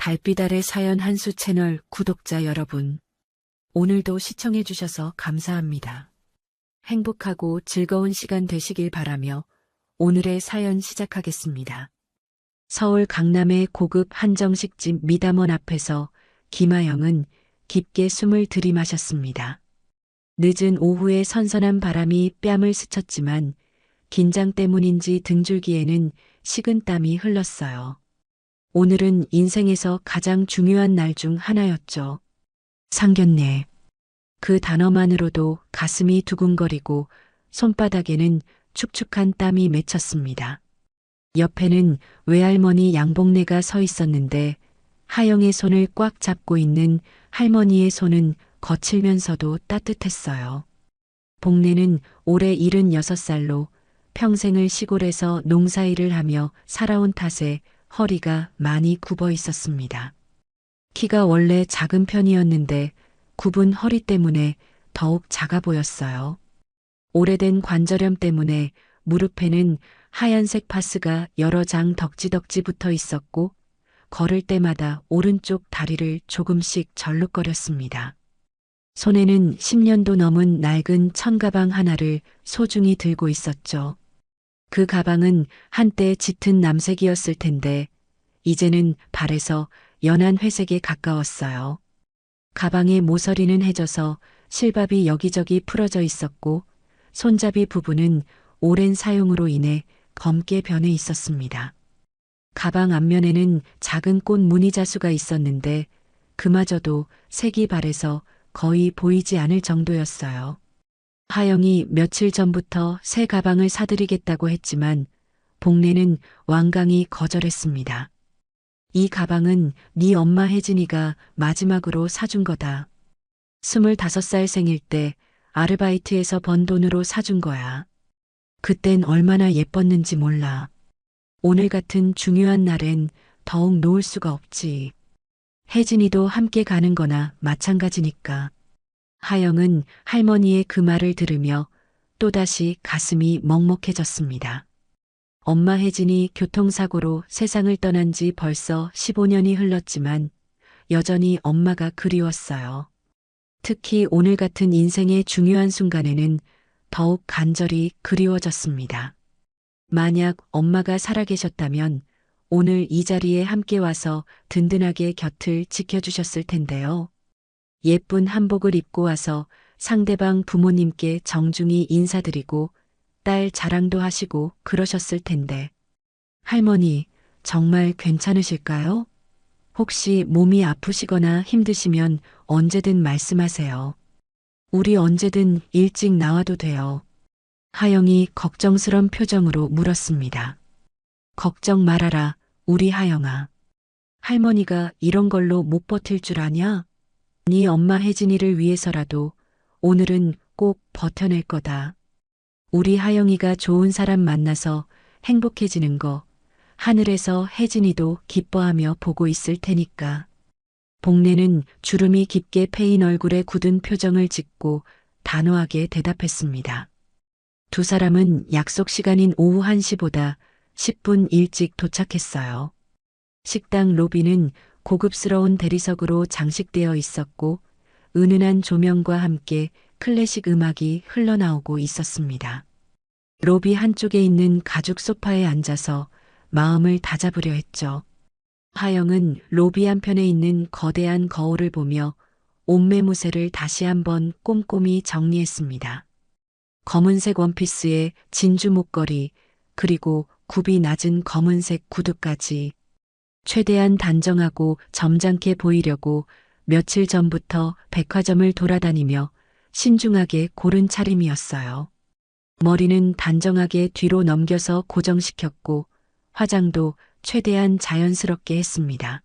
달빛 아래 사연 한수 채널 구독자 여러분, 오늘도 시청해주셔서 감사합니다. 행복하고 즐거운 시간 되시길 바라며 오늘의 사연 시작하겠습니다. 서울 강남의 고급 한정식집 미담원 앞에서 김하영은 깊게 숨을 들이마셨습니다. 늦은 오후에 선선한 바람이 뺨을 스쳤지만 긴장 때문인지 등줄기에는 식은땀이 흘렀어요. 오늘은 인생에서 가장 중요한 날 중 하나였죠. 상견례. 그 단어만으로도 가슴이 두근거리고 손바닥에는 축축한 땀이 맺혔습니다. 옆에는 외할머니 양복네가 서 있었는데 하영의 손을 꽉 잡고 있는 할머니의 손은 거칠면서도 따뜻했어요. 복례는 올해 76살로 평생을 시골에서 농사일을 하며 살아온 탓에 허리가 많이 굽어 있었습니다. 키가 원래 작은 편이었는데 굽은 허리 때문에 더욱 작아 보였어요. 오래된 관절염 때문에 무릎에는 하얀색 파스가 여러 장 덕지덕지 붙어 있었고 걸을 때마다 오른쪽 다리를 조금씩 절룩거렸습니다. 손에는 10년도 넘은 낡은 천가방 하나를 소중히 들고 있었죠. 그 가방은 한때 짙은 남색이었을 텐데 이제는 발에서 연한 회색에 가까웠어요. 가방의 모서리는 해져서 실밥이 여기저기 풀어져 있었고 손잡이 부분은 오랜 사용으로 인해 검게 변해 있었습니다. 가방 앞면에는 작은 꽃 무늬 자수가 있었는데 그마저도 색이 바래서 거의 보이지 않을 정도였어요. 하영이 며칠 전부터 새 가방을 사드리겠다고 했지만 복례는 완강히 거절했습니다. 이 가방은 네 엄마 혜진이가 마지막으로 사준 거다. 25살 생일 때 아르바이트에서 번 돈으로 사준 거야. 그땐 얼마나 예뻤는지 몰라. 오늘 같은 중요한 날엔 더욱 놓을 수가 없지. 혜진이도 함께 가는 거나 마찬가지니까. 하영은 할머니의 그 말을 들으며 또다시 가슴이 먹먹해졌습니다. 엄마 혜진이 교통사고로 세상을 떠난 지 벌써 15년이 흘렀지만 여전히 엄마가 그리웠어요. 특히 오늘 같은 인생의 중요한 순간에는 더욱 간절히 그리워졌습니다. 만약 엄마가 살아계셨다면 오늘 이 자리에 함께 와서 든든하게 곁을 지켜주셨을 텐데요. 예쁜 한복을 입고 와서 상대방 부모님께 정중히 인사드리고 딸 자랑도 하시고 그러셨을 텐데. 할머니, 정말 괜찮으실까요? 혹시 몸이 아프시거나 힘드시면 언제든 말씀하세요. 우리 언제든 일찍 나와도 돼요. 하영이 걱정스런 표정으로 물었습니다. 걱정 말아라, 우리 하영아. 할머니가 이런 걸로 못 버틸 줄 아냐? 네 엄마 혜진이를 위해서라도 오늘은 꼭 버텨낼 거다. 우리 하영이가 좋은 사람 만나서 행복해지는 거 하늘에서 혜진이도 기뻐하며 보고 있을 테니까. 복례는 주름이 깊게 패인 얼굴에 굳은 표정을 짓고 단호하게 대답했습니다. 두 사람은 약속 시간인 오후 1시보다 10분 일찍 도착했어요. 식당 로비는 고급스러운 대리석으로 장식되어 있었고 은은한 조명과 함께 클래식 음악이 흘러나오고 있었습니다. 로비 한쪽에 있는 가죽 소파에 앉아서 마음을 다잡으려 했죠. 하영은 로비 한편에 있는 거대한 거울을 보며 옷매무새를 다시 한번 꼼꼼히 정리했습니다. 검은색 원피스에 진주 목걸이 그리고 굽이 낮은 검은색 구두까지 최대한 단정하고 점잖게 보이려고 며칠 전부터 백화점을 돌아다니며 신중하게 고른 차림이었어요. 머리는 단정하게 뒤로 넘겨서 고정시켰고 화장도 최대한 자연스럽게 했습니다.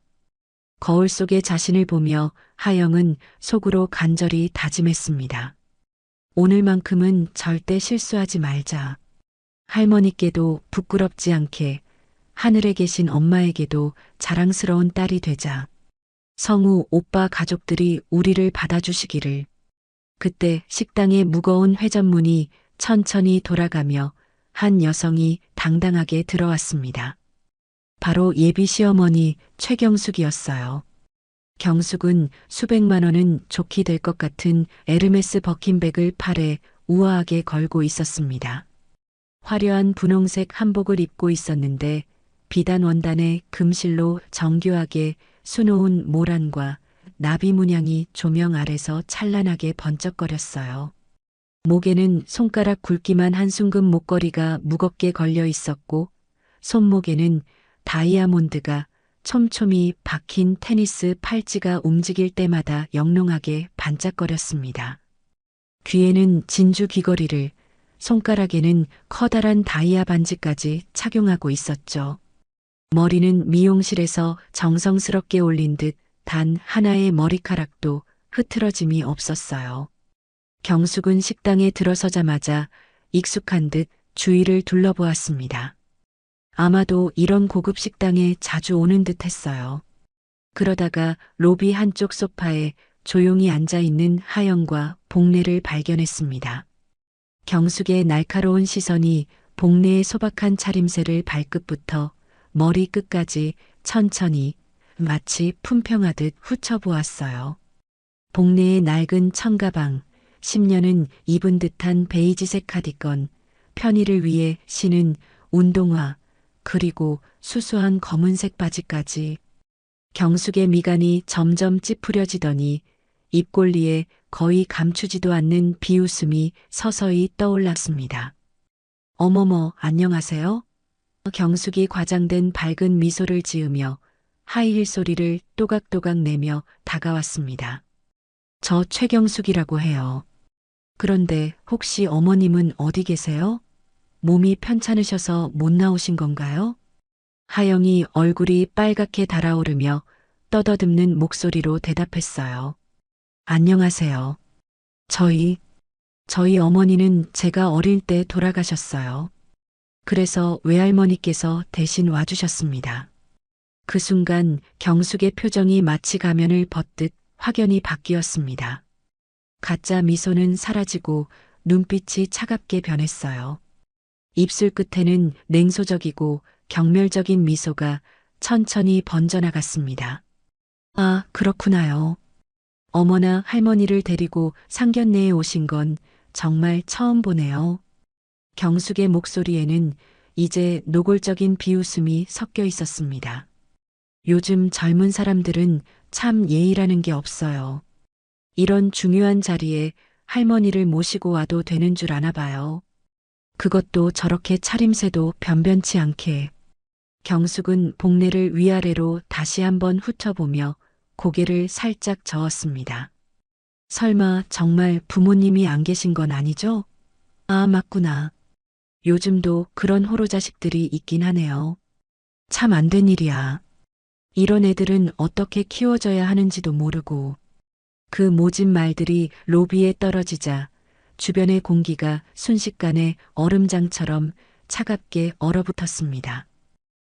거울 속의 자신을 보며 하영은 속으로 간절히 다짐했습니다. 오늘만큼은 절대 실수하지 말자. 할머니께도 부끄럽지 않게 하늘에 계신 엄마에게도 자랑스러운 딸이 되자. 성우 오빠 가족들이 우리를 받아주시기를. 그때 식당의 무거운 회전문이 천천히 돌아가며 한 여성이 당당하게 들어왔습니다. 바로 예비 시어머니 최경숙이었어요. 경숙은 수백만 원은 좋게 될 것 같은 에르메스 버킨백을 팔에 우아하게 걸고 있었습니다. 화려한 분홍색 한복을 입고 있었는데 비단 원단의 금실로 정교하게 수놓은 모란과 나비 문양이 조명 아래서 찬란하게 번쩍거렸어요. 목에는 손가락 굵기만 한 순금 목걸이가 무겁게 걸려 있었고 손목에는 다이아몬드가 촘촘히 박힌 테니스 팔찌가 움직일 때마다 영롱하게 반짝거렸습니다. 귀에는 진주 귀걸이를, 손가락에는 커다란 다이아 반지까지 착용하고 있었죠. 머리는 미용실에서 정성스럽게 올린 듯 단 하나의 머리카락도 흐트러짐이 없었어요. 경숙은 식당에 들어서자마자 익숙한 듯 주위를 둘러보았습니다. 아마도 이런 고급 식당에 자주 오는 듯 했어요. 그러다가 로비 한쪽 소파에 조용히 앉아 있는 하영과 복례를 발견했습니다. 경숙의 날카로운 시선이 복례의 소박한 차림새를 발끝부터 머리 끝까지 천천히 마치 품평하듯 훑어보았어요. 복례의 낡은 청가방, 10년은 입은 듯한 베이지색 카디건, 편의를 위해 신은 운동화, 그리고 수수한 검은색 바지까지. 경숙의 미간이 점점 찌푸려지더니 입꼬리에 거의 감추지도 않는 비웃음이 서서히 떠올랐습니다. 어머머, 안녕하세요? 경숙이 과장된 밝은 미소를 지으며 하이힐 소리를 또각또각 내며 다가왔습니다. 저 최경숙이라고 해요. 그런데 혹시 어머님은 어디 계세요? 몸이 편찮으셔서 못 나오신 건가요? 하영이 얼굴이 빨갛게 달아오르며 떠더듬는 목소리로 대답했어요. 안녕하세요. 저희 어머니는 제가 어릴 때 돌아가셨어요. 그래서 외할머니께서 대신 와주셨습니다. 그 순간 경숙의 표정이 마치 가면을 벗듯 확연히 바뀌었습니다. 가짜 미소는 사라지고 눈빛이 차갑게 변했어요. 입술 끝에는 냉소적이고 경멸적인 미소가 천천히 번져나갔습니다. 아, 그렇구나요. 어머나 할머니를 데리고 상견례에 오신 건 정말 처음 보네요. 경숙의 목소리에는 이제 노골적인 비웃음이 섞여 있었습니다. 요즘 젊은 사람들은 참 예의라는 게 없어요. 이런 중요한 자리에 할머니를 모시고 와도 되는 줄 아나 봐요. 그것도 저렇게 차림새도 변변치 않게. 경숙은 복례를 위아래로 다시 한번 훑어보며 고개를 살짝 저었습니다. 설마 정말 부모님이 안 계신 건 아니죠? 아, 맞구나. 요즘도 그런 호로 자식들이 있긴 하네요. 참 안 된 일이야. 이런 애들은 어떻게 키워져야 하는지도 모르고. 그 모진 말들이 로비에 떨어지자 주변의 공기가 순식간에 얼음장처럼 차갑게 얼어붙었습니다.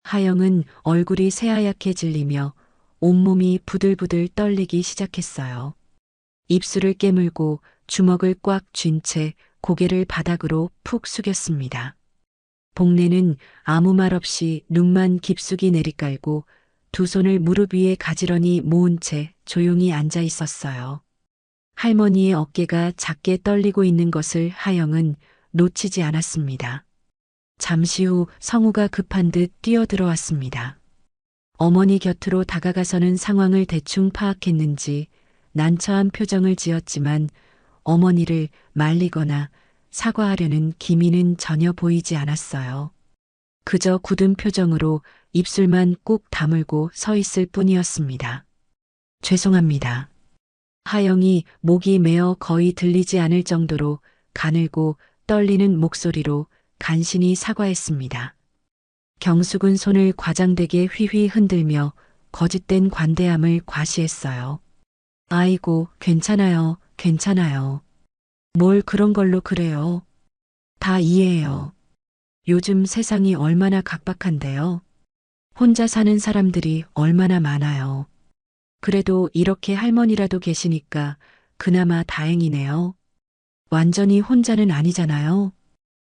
하영은 얼굴이 새하얗게 질리며 온몸이 부들부들 떨리기 시작했어요. 입술을 깨물고 주먹을 꽉 쥔 채 고개를 바닥으로 푹 숙였습니다. 복례는 아무 말 없이 눈만 깊숙이 내리깔고 두 손을 무릎 위에 가지런히 모은 채 조용히 앉아 있었어요. 할머니의 어깨가 작게 떨리고 있는 것을 하영은 놓치지 않았습니다. 잠시 후 성우가 급한 듯 뛰어들어왔습니다. 어머니 곁으로 다가가서는 상황을 대충 파악했는지 난처한 표정을 지었지만 어머니를 말리거나 사과하려는 기미는 전혀 보이지 않았어요. 그저 굳은 표정으로 입술만 꾹 다물고 서 있을 뿐이었습니다. 죄송합니다. 하영이 목이 메어 거의 들리지 않을 정도로 가늘고 떨리는 목소리로 간신히 사과했습니다. 경숙은 손을 과장되게 휘휘 흔들며 거짓된 관대함을 과시했어요. 아이고, 괜찮아요, 괜찮아요. 뭘 그런 걸로 그래요. 다 이해해요. 요즘 세상이 얼마나 각박한데요. 혼자 사는 사람들이 얼마나 많아요. 그래도 이렇게 할머니라도 계시니까 그나마 다행이네요. 완전히 혼자는 아니잖아요.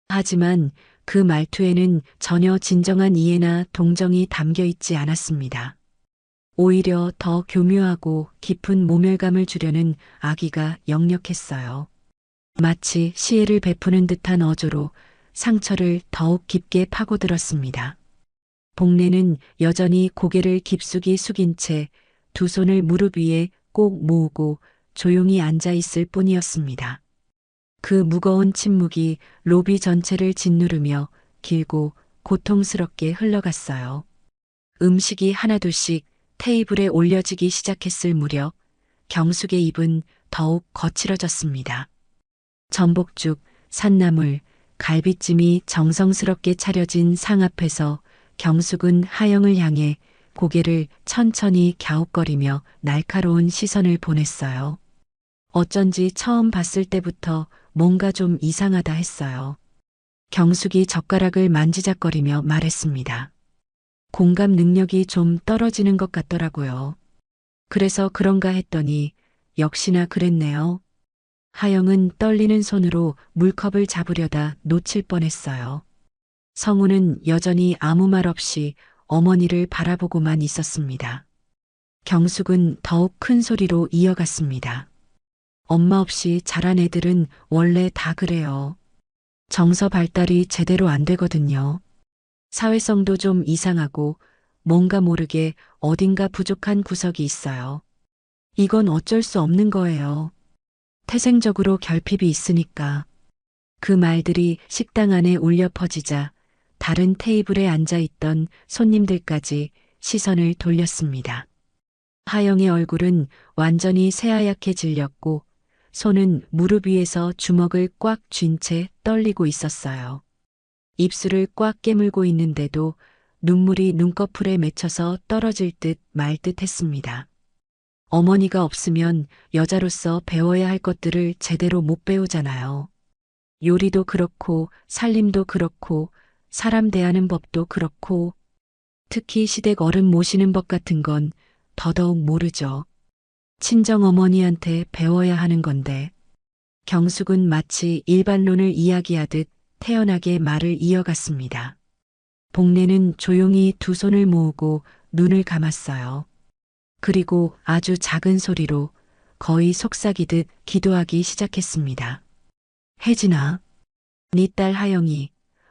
하지만 그 말투에는 전혀 진정한 이해나 동정이 담겨 있지 않았습니다. 오히려 더 교묘하고 깊은 모멸감을 주려는 악의가 역력했어요. 마치 시혜를 베푸는 듯한 어조로 상처를 더욱 깊게 파고들었습니다. 복례는 여전히 고개를 깊숙이 숙인 채 두 손을 무릎 위에 꼭 모으고 조용히 앉아 있을 뿐이었습니다. 그 무거운 침묵이 로비 전체를 짓누르며 길고 고통스럽게 흘러갔어요. 음식이 하나둘씩 테이블에 올려지기 시작했을 무렵 경숙의 입은 더욱 거칠어졌습니다. 전복죽, 산나물, 갈비찜이 정성스럽게 차려진 상 앞에서 경숙은 하영을 향해 고개를 천천히 갸웃거리며 날카로운 시선을 보냈어요. 어쩐지 처음 봤을 때부터 뭔가 좀 이상하다 했어요. 경숙이 젓가락을 만지작거리며 말했습니다. 공감 능력이 좀 떨어지는 것 같더라고요. 그래서 그런가 했더니 역시나 그랬네요. 하영은 떨리는 손으로 물컵을 잡으려다 놓칠 뻔했어요. 성우는 여전히 아무 말 없이 어머니를 바라보고만 있었습니다. 경숙은 더욱 큰 소리로 이어갔습니다. 엄마 없이 자란 애들은 원래 다 그래요. 정서 발달이 제대로 안 되거든요. 사회성도 좀 이상하고 뭔가 모르게 어딘가 부족한 구석이 있어요. 이건 어쩔 수 없는 거예요. 태생적으로 결핍이 있으니까. 그 말들이 식당 안에 울려 퍼지자 다른 테이블에 앉아 있던 손님들까지 시선을 돌렸습니다. 하영의 얼굴은 완전히 새하얗게 질렸고 손은 무릎 위에서 주먹을 꽉 쥔 채 떨리고 있었어요. 입술을 꽉 깨물고 있는데도 눈물이 눈꺼풀에 맺혀서 떨어질 듯 말 듯 했습니다. 어머니가 없으면 여자로서 배워야 할 것들을 제대로 못 배우잖아요. 요리도 그렇고 살림도 그렇고 사람 대하는 법도 그렇고 특히 시댁 어른 모시는 법 같은 건 더더욱 모르죠. 친정어머니한테 배워야 하는 건데. 경숙은 마치 일반론을 이야기하듯 태연하게 말을 이어갔습니다. 복례는 조용히 두 손을 모으고 눈을 감았어요. 그리고 아주 작은 소리로 거의 속삭이듯 기도하기 시작했습니다. 혜진아, 네 딸 하영이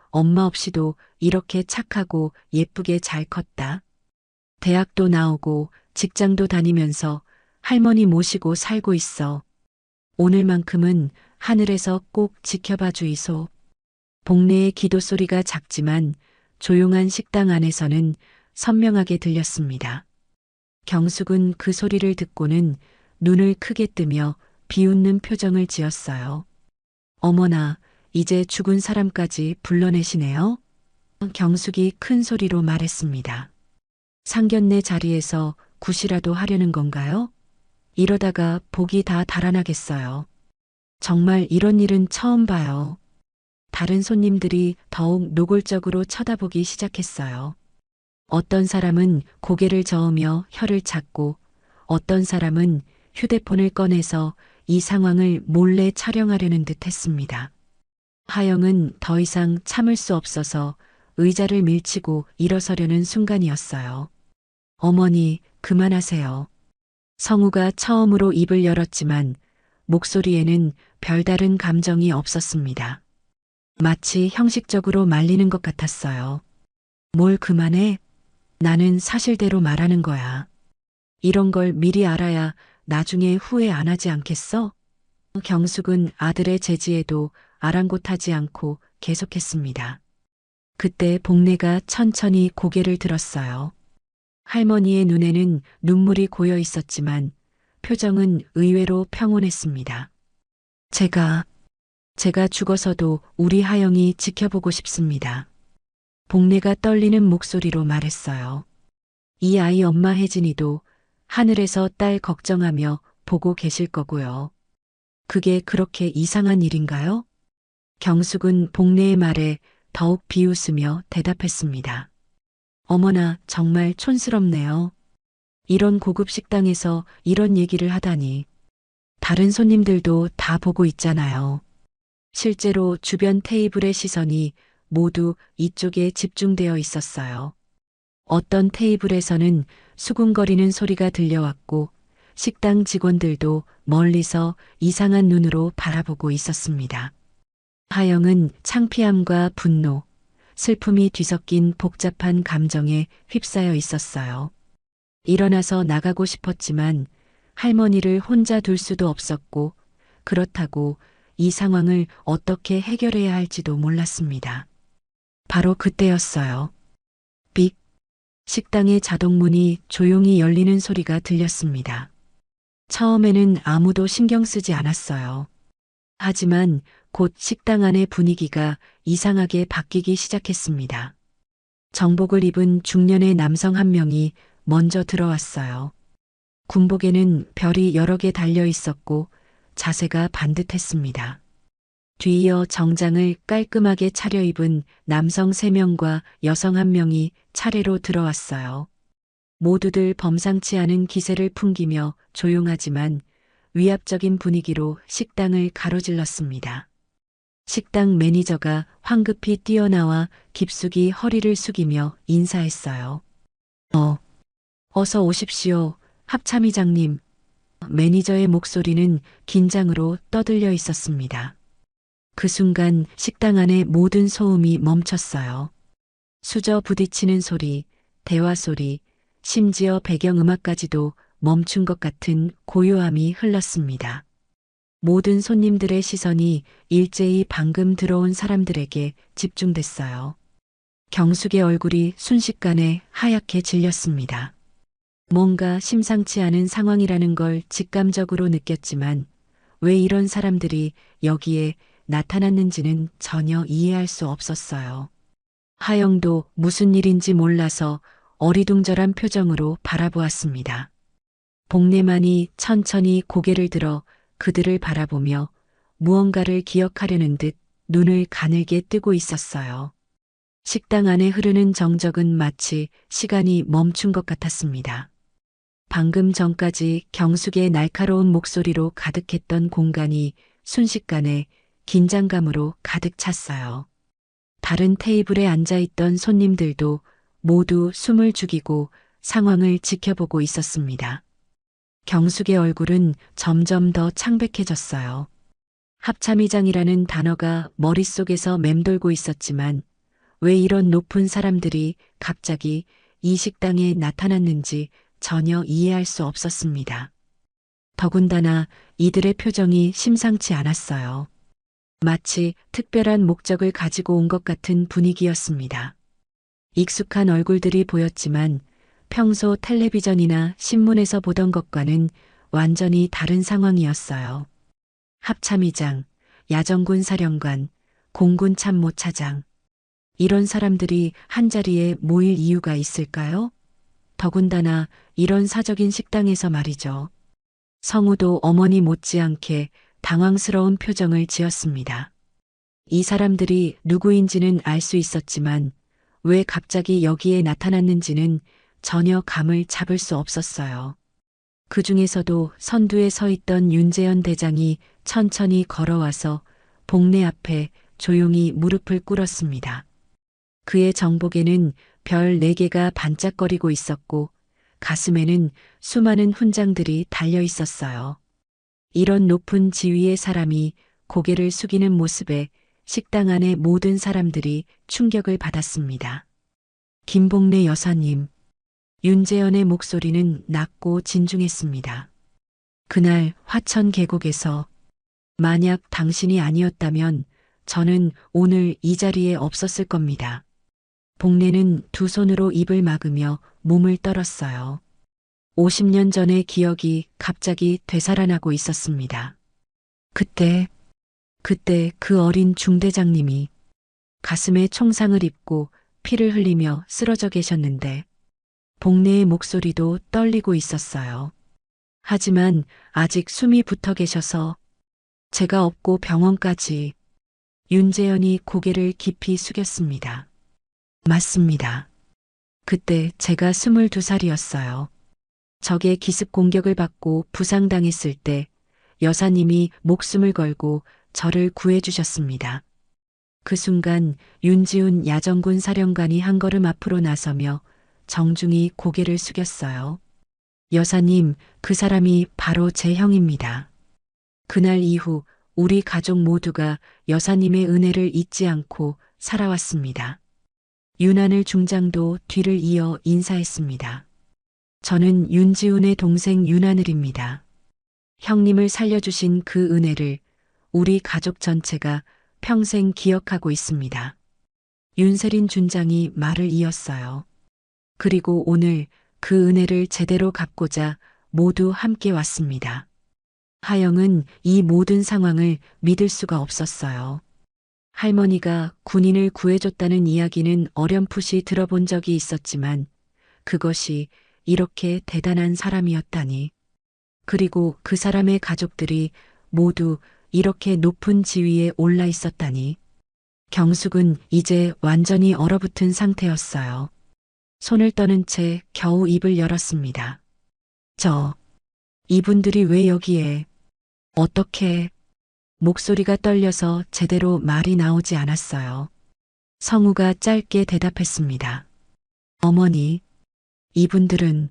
엄마 없이도 이렇게 착하고 예쁘게 잘 컸다. 대학도 나오고 직장도 다니면서 할머니 모시고 살고 있어. 오늘만큼은 하늘에서 꼭 지켜봐 주이소. 복례의 기도 소리가 작지만 조용한 식당 안에서는 선명하게 들렸습니다. 경숙은 그 소리를 듣고는 눈을 크게 뜨며 비웃는 표정을 지었어요. 어머나, 이제 죽은 사람까지 불러내시네요. 경숙이 큰 소리로 말했습니다. 상견례 자리에서 굿이라도 하려는 건가요? 이러다가 복이 다 달아나겠어요. 정말 이런 일은 처음 봐요. 다른 손님들이 더욱 노골적으로 쳐다보기 시작했어요. 어떤 사람은 고개를 저으며 혀를 찾고 어떤 사람은 휴대폰을 꺼내서 이 상황을 몰래 촬영하려는 듯 했습니다. 하영은 더 이상 참을 수 없어서 의자를 밀치고 일어서려는 순간이었어요. 어머니, 그만하세요. 성우가 처음으로 입을 열었지만 목소리에는 별다른 감정이 없었습니다. 마치 형식적으로 말리는 것 같았어요. 뭘 그만해? 나는 사실대로 말하는 거야. 이런 걸 미리 알아야 나중에 후회 안 하지 않겠어? 경숙은 아들의 제지에도 아랑곳하지 않고 계속했습니다. 그때 복례가 천천히 고개를 들었어요. 할머니의 눈에는 눈물이 고여 있었지만 표정은 의외로 평온했습니다. 제가 죽어서도 우리 하영이 지켜보고 싶습니다. 복례가 떨리는 목소리로 말했어요. 이 아이 엄마 혜진이도 하늘에서 딸 걱정하며 보고 계실 거고요. 그게 그렇게 이상한 일인가요? 경숙은 복례의 말에 더욱 비웃으며 대답했습니다. 어머나, 정말 촌스럽네요. 이런 고급 식당에서 이런 얘기를 하다니. 다른 손님들도 다 보고 있잖아요. 실제로 주변 테이블의 시선이 모두 이쪽에 집중되어 있었어요. 어떤 테이블에서는 수군거리는 소리가 들려왔고 식당 직원들도 멀리서 이상한 눈으로 바라보고 있었습니다. 하영은 창피함과 분노, 슬픔이 뒤섞인 복잡한 감정에 휩싸여 있었어요. 일어나서 나가고 싶었지만 할머니를 혼자 둘 수도 없었고 그렇다고 이 상황을 어떻게 해결해야 할지도 몰랐습니다. 바로 그때였어요. 삑! 식당의 자동문이 조용히 열리는 소리가 들렸습니다. 처음에는 아무도 신경 쓰지 않았어요. 하지만 곧 식당 안의 분위기가 이상하게 바뀌기 시작했습니다. 정복을 입은 중년의 남성 한 명이 먼저 들어왔어요. 군복에는 별이 여러 개 달려 있었고 자세가 반듯했습니다. 뒤이어 정장을 깔끔하게 차려입은 남성 3명과 여성 1명이 차례로 들어왔어요. 모두들 범상치 않은 기세를 풍기며 조용하지만 위압적인 분위기로 식당을 가로질렀습니다. 식당 매니저가 황급히 뛰어나와 깊숙이 허리를 숙이며 인사했어요. 어서 오십시오, 합참의장님. 매니저의 목소리는 긴장으로 떠들려 있었습니다. 그 순간 식당 안의 모든 소음이 멈췄어요. 수저 부딪히는 소리, 대화 소리, 심지어 배경음악까지도 멈춘 것 같은 고요함이 흘렀습니다. 모든 손님들의 시선이 일제히 방금 들어온 사람들에게 집중됐어요. 경숙의 얼굴이 순식간에 하얗게 질렸습니다. 뭔가 심상치 않은 상황이라는 걸 직감적으로 느꼈지만 왜 이런 사람들이 여기에 나타났는지는 전혀 이해할 수 없었어요. 하영도 무슨 일인지 몰라서 어리둥절한 표정으로 바라보았습니다. 복내만이 천천히 고개를 들어 그들을 바라보며 무언가를 기억하려는 듯 눈을 가늘게 뜨고 있었어요. 식당 안에 흐르는 정적은 마치 시간이 멈춘 것 같았습니다. 방금 전까지 경숙의 날카로운 목소리로 가득했던 공간이 순식간에 긴장감으로 가득 찼어요. 다른 테이블에 앉아있던 손님들도 모두 숨을 죽이고 상황을 지켜보고 있었습니다. 경숙의 얼굴은 점점 더 창백해졌어요. 합참의장이라는 단어가 머릿속에서 맴돌고 있었지만 왜 이런 높은 사람들이 갑자기 이 식당에 나타났는지 전혀 이해할 수 없었습니다. 더군다나 이들의 표정이 심상치 않았어요. 마치 특별한 목적을 가지고 온 것 같은 분위기였습니다. 익숙한 얼굴들이 보였지만 평소 텔레비전이나 신문에서 보던 것과는 완전히 다른 상황이었어요. 합참의장, 야정군 사령관, 공군 참모차장. 이런 사람들이 한자리에 모일 이유가 있을까요? 더군다나 이런 사적인 식당에서 말이죠. 성우도 어머니 못지않게 당황스러운 표정을 지었습니다. 이 사람들이 누구인지는 알 수 있었지만 왜 갑자기 여기에 나타났는지는 전혀 감을 잡을 수 없었어요. 그 중에서도 선두에 서 있던 윤재현 대장이 천천히 걸어와서 복례 앞에 조용히 무릎을 꿇었습니다. 그의 정복에는 별 4개가 반짝거리고 있었고 가슴에는 수많은 훈장들이 달려 있었어요. 이런 높은 지위의 사람이 고개를 숙이는 모습에 식당 안의 모든 사람들이 충격을 받았습니다. 김복래 여사님, 윤재현의 목소리는 낮고 진중했습니다. 그날 화천 계곡에서 만약 당신이 아니었다면 저는 오늘 이 자리에 없었을 겁니다. 복래는 두 손으로 입을 막으며 몸을 떨었어요. 50년 전의 기억이 갑자기 되살아나고 있었습니다. 그때 그 어린 중대장님이 가슴에 총상을 입고 피를 흘리며 쓰러져 계셨는데 복래의 목소리도 떨리고 있었어요. 하지만 아직 숨이 붙어 계셔서 제가 업고 병원까지. 윤재현이 고개를 깊이 숙였습니다. 맞습니다. 그때 제가 22살이었어요. 적의 기습 공격을 받고 부상당했을 때 여사님이 목숨을 걸고 저를 구해주셨습니다. 그 순간 윤지훈 야정군 사령관이 한 걸음 앞으로 나서며 정중히 고개를 숙였어요. 여사님, 그 사람이 바로 제 형입니다. 그날 이후 우리 가족 모두가 여사님의 은혜를 잊지 않고 살아왔습니다. 윤하늘 중장도 뒤를 이어 인사했습니다. 저는 윤지훈의 동생 윤하늘입니다. 형님을 살려주신 그 은혜를 우리 가족 전체가 평생 기억하고 있습니다. 윤세린 준장이 말을 이었어요. 그리고 오늘 그 은혜를 제대로 갚고자 모두 함께 왔습니다. 하영은 이 모든 상황을 믿을 수가 없었어요. 할머니가 군인을 구해줬다는 이야기는 어렴풋이 들어본 적이 있었지만 그것이 이렇게 대단한 사람이었다니. 그리고 그 사람의 가족들이 모두 이렇게 높은 지위에 올라 있었다니. 경숙은 이제 완전히 얼어붙은 상태였어요. 손을 떠는 채 겨우 입을 열었습니다. 이분들이 왜 여기에? 어떻게? 목소리가 떨려서 제대로 말이 나오지 않았어요. 성우가 짧게 대답했습니다. 어머니, 이분들은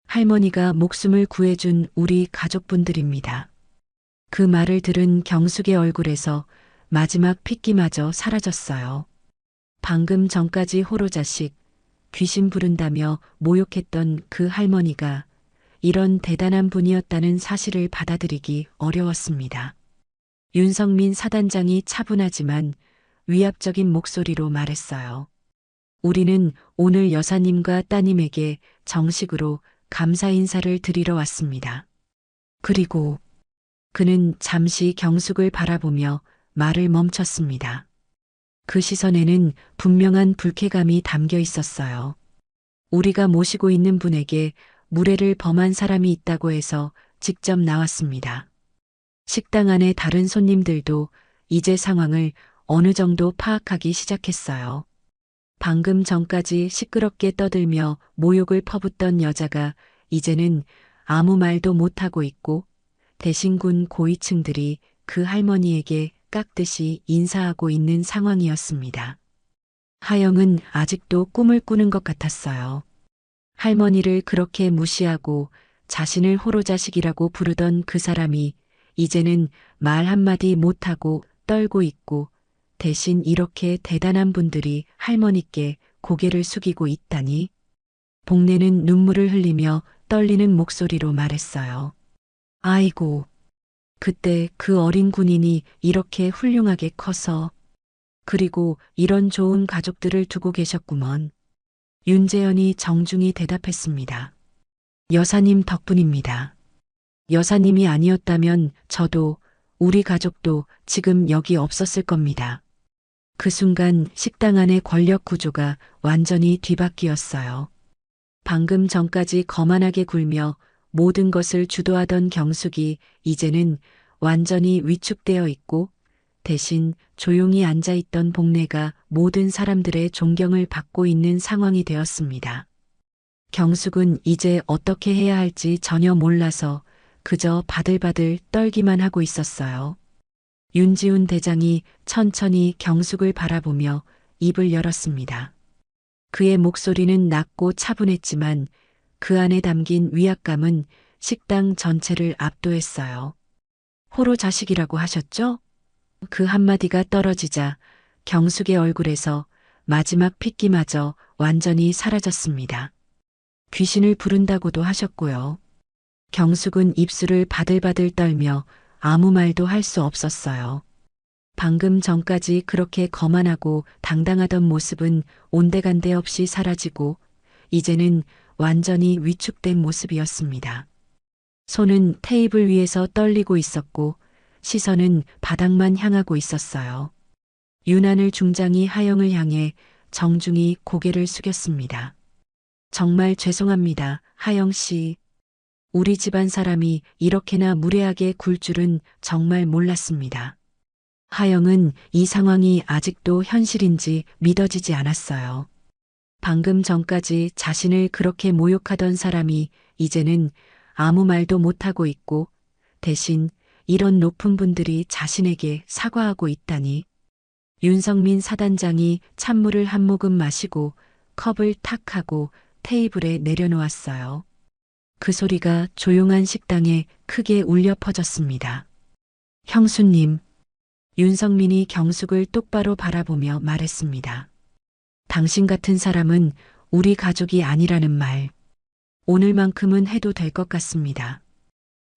할머니가 목숨을 구해준 우리 가족분들입니다. 그 말을 들은 경숙의 얼굴에서 마지막 핏기마저 사라졌어요. 방금 전까지 호로자식, 귀신 부른다며 모욕했던 그 할머니가 이런 대단한 분이었다는 사실을 받아들이기 어려웠습니다. 윤성민 사단장이 차분하지만 위압적인 목소리로 말했어요. 우리는 오늘 여사님과 따님에게 정식으로 감사 인사를 드리러 왔습니다. 그리고 그는 잠시 경숙을 바라보며 말을 멈췄습니다. 그 시선에는 분명한 불쾌감이 담겨 있었어요. 우리가 모시고 있는 분에게 무례를 범한 사람이 있다고 해서 직접 나왔습니다. 식당 안의 다른 손님들도 이제 상황을 어느 정도 파악하기 시작했어요. 방금 전까지 시끄럽게 떠들며 모욕을 퍼붓던 여자가 이제는 아무 말도 못하고 있고 대신 군 고위층들이 그 할머니에게 깍듯이 인사하고 있는 상황이었습니다. 하영은 아직도 꿈을 꾸는 것 같았어요. 할머니를 그렇게 무시하고 자신을 호로자식이라고 부르던 그 사람이 이제는 말 한마디 못하고 떨고 있고 대신 이렇게 대단한 분들이 할머니께 고개를 숙이고 있다니. 복례는 눈물을 흘리며 떨리는 목소리로 말했어요. 아이고, 그때 그 어린 군인이 이렇게 훌륭하게 커서 그리고 이런 좋은 가족들을 두고 계셨구먼. 윤재현이 정중히 대답했습니다. 여사님 덕분입니다. 여사님이 아니었다면 저도 우리 가족도 지금 여기 없었을 겁니다. 그 순간 식당 안의 권력 구조가 완전히 뒤바뀌었어요. 방금 전까지 거만하게 굴며 모든 것을 주도하던 경숙이 이제는 완전히 위축되어 있고 대신 조용히 앉아있던 복례가 모든 사람들의 존경을 받고 있는 상황이 되었습니다. 경숙은 이제 어떻게 해야 할지 전혀 몰라서 그저 바들바들 떨기만 하고 있었어요. 윤지훈 대장이 천천히 경숙을 바라보며 입을 열었습니다. 그의 목소리는 낮고 차분했지만 그 안에 담긴 위압감은 식당 전체를 압도했어요. 호로 자식이라고 하셨죠? 그 한마디가 떨어지자 경숙의 얼굴에서 마지막 핏기마저 완전히 사라졌습니다. 귀신을 부른다고도 하셨고요. 경숙은 입술을 바들바들 떨며 아무 말도 할 수 없었어요. 방금 전까지 그렇게 거만하고 당당하던 모습은 온데간데 없이 사라지고 이제는 완전히 위축된 모습이었습니다. 손은 테이블 위에서 떨리고 있었고 시선은 바닥만 향하고 있었어요. 윤하늘 중장이 하영을 향해 정중히 고개를 숙였습니다. 정말 죄송합니다, 하영 씨. 우리 집안 사람이 이렇게나 무례하게 굴 줄은 정말 몰랐습니다. 하영은 이 상황이 아직도 현실인지 믿어지지 않았어요. 방금 전까지 자신을 그렇게 모욕하던 사람이 이제는 아무 말도 못하고 있고 대신 이런 높은 분들이 자신에게 사과하고 있다니. 윤성민 사단장이 찬물을 한 모금 마시고 컵을 탁 하고 테이블에 내려놓았어요. 그 소리가 조용한 식당에 크게 울려 퍼졌습니다. 형수님, 윤성민이 경숙을 똑바로 바라보며 말했습니다. 당신 같은 사람은 우리 가족이 아니라는 말, 오늘만큼은 해도 될 것 같습니다.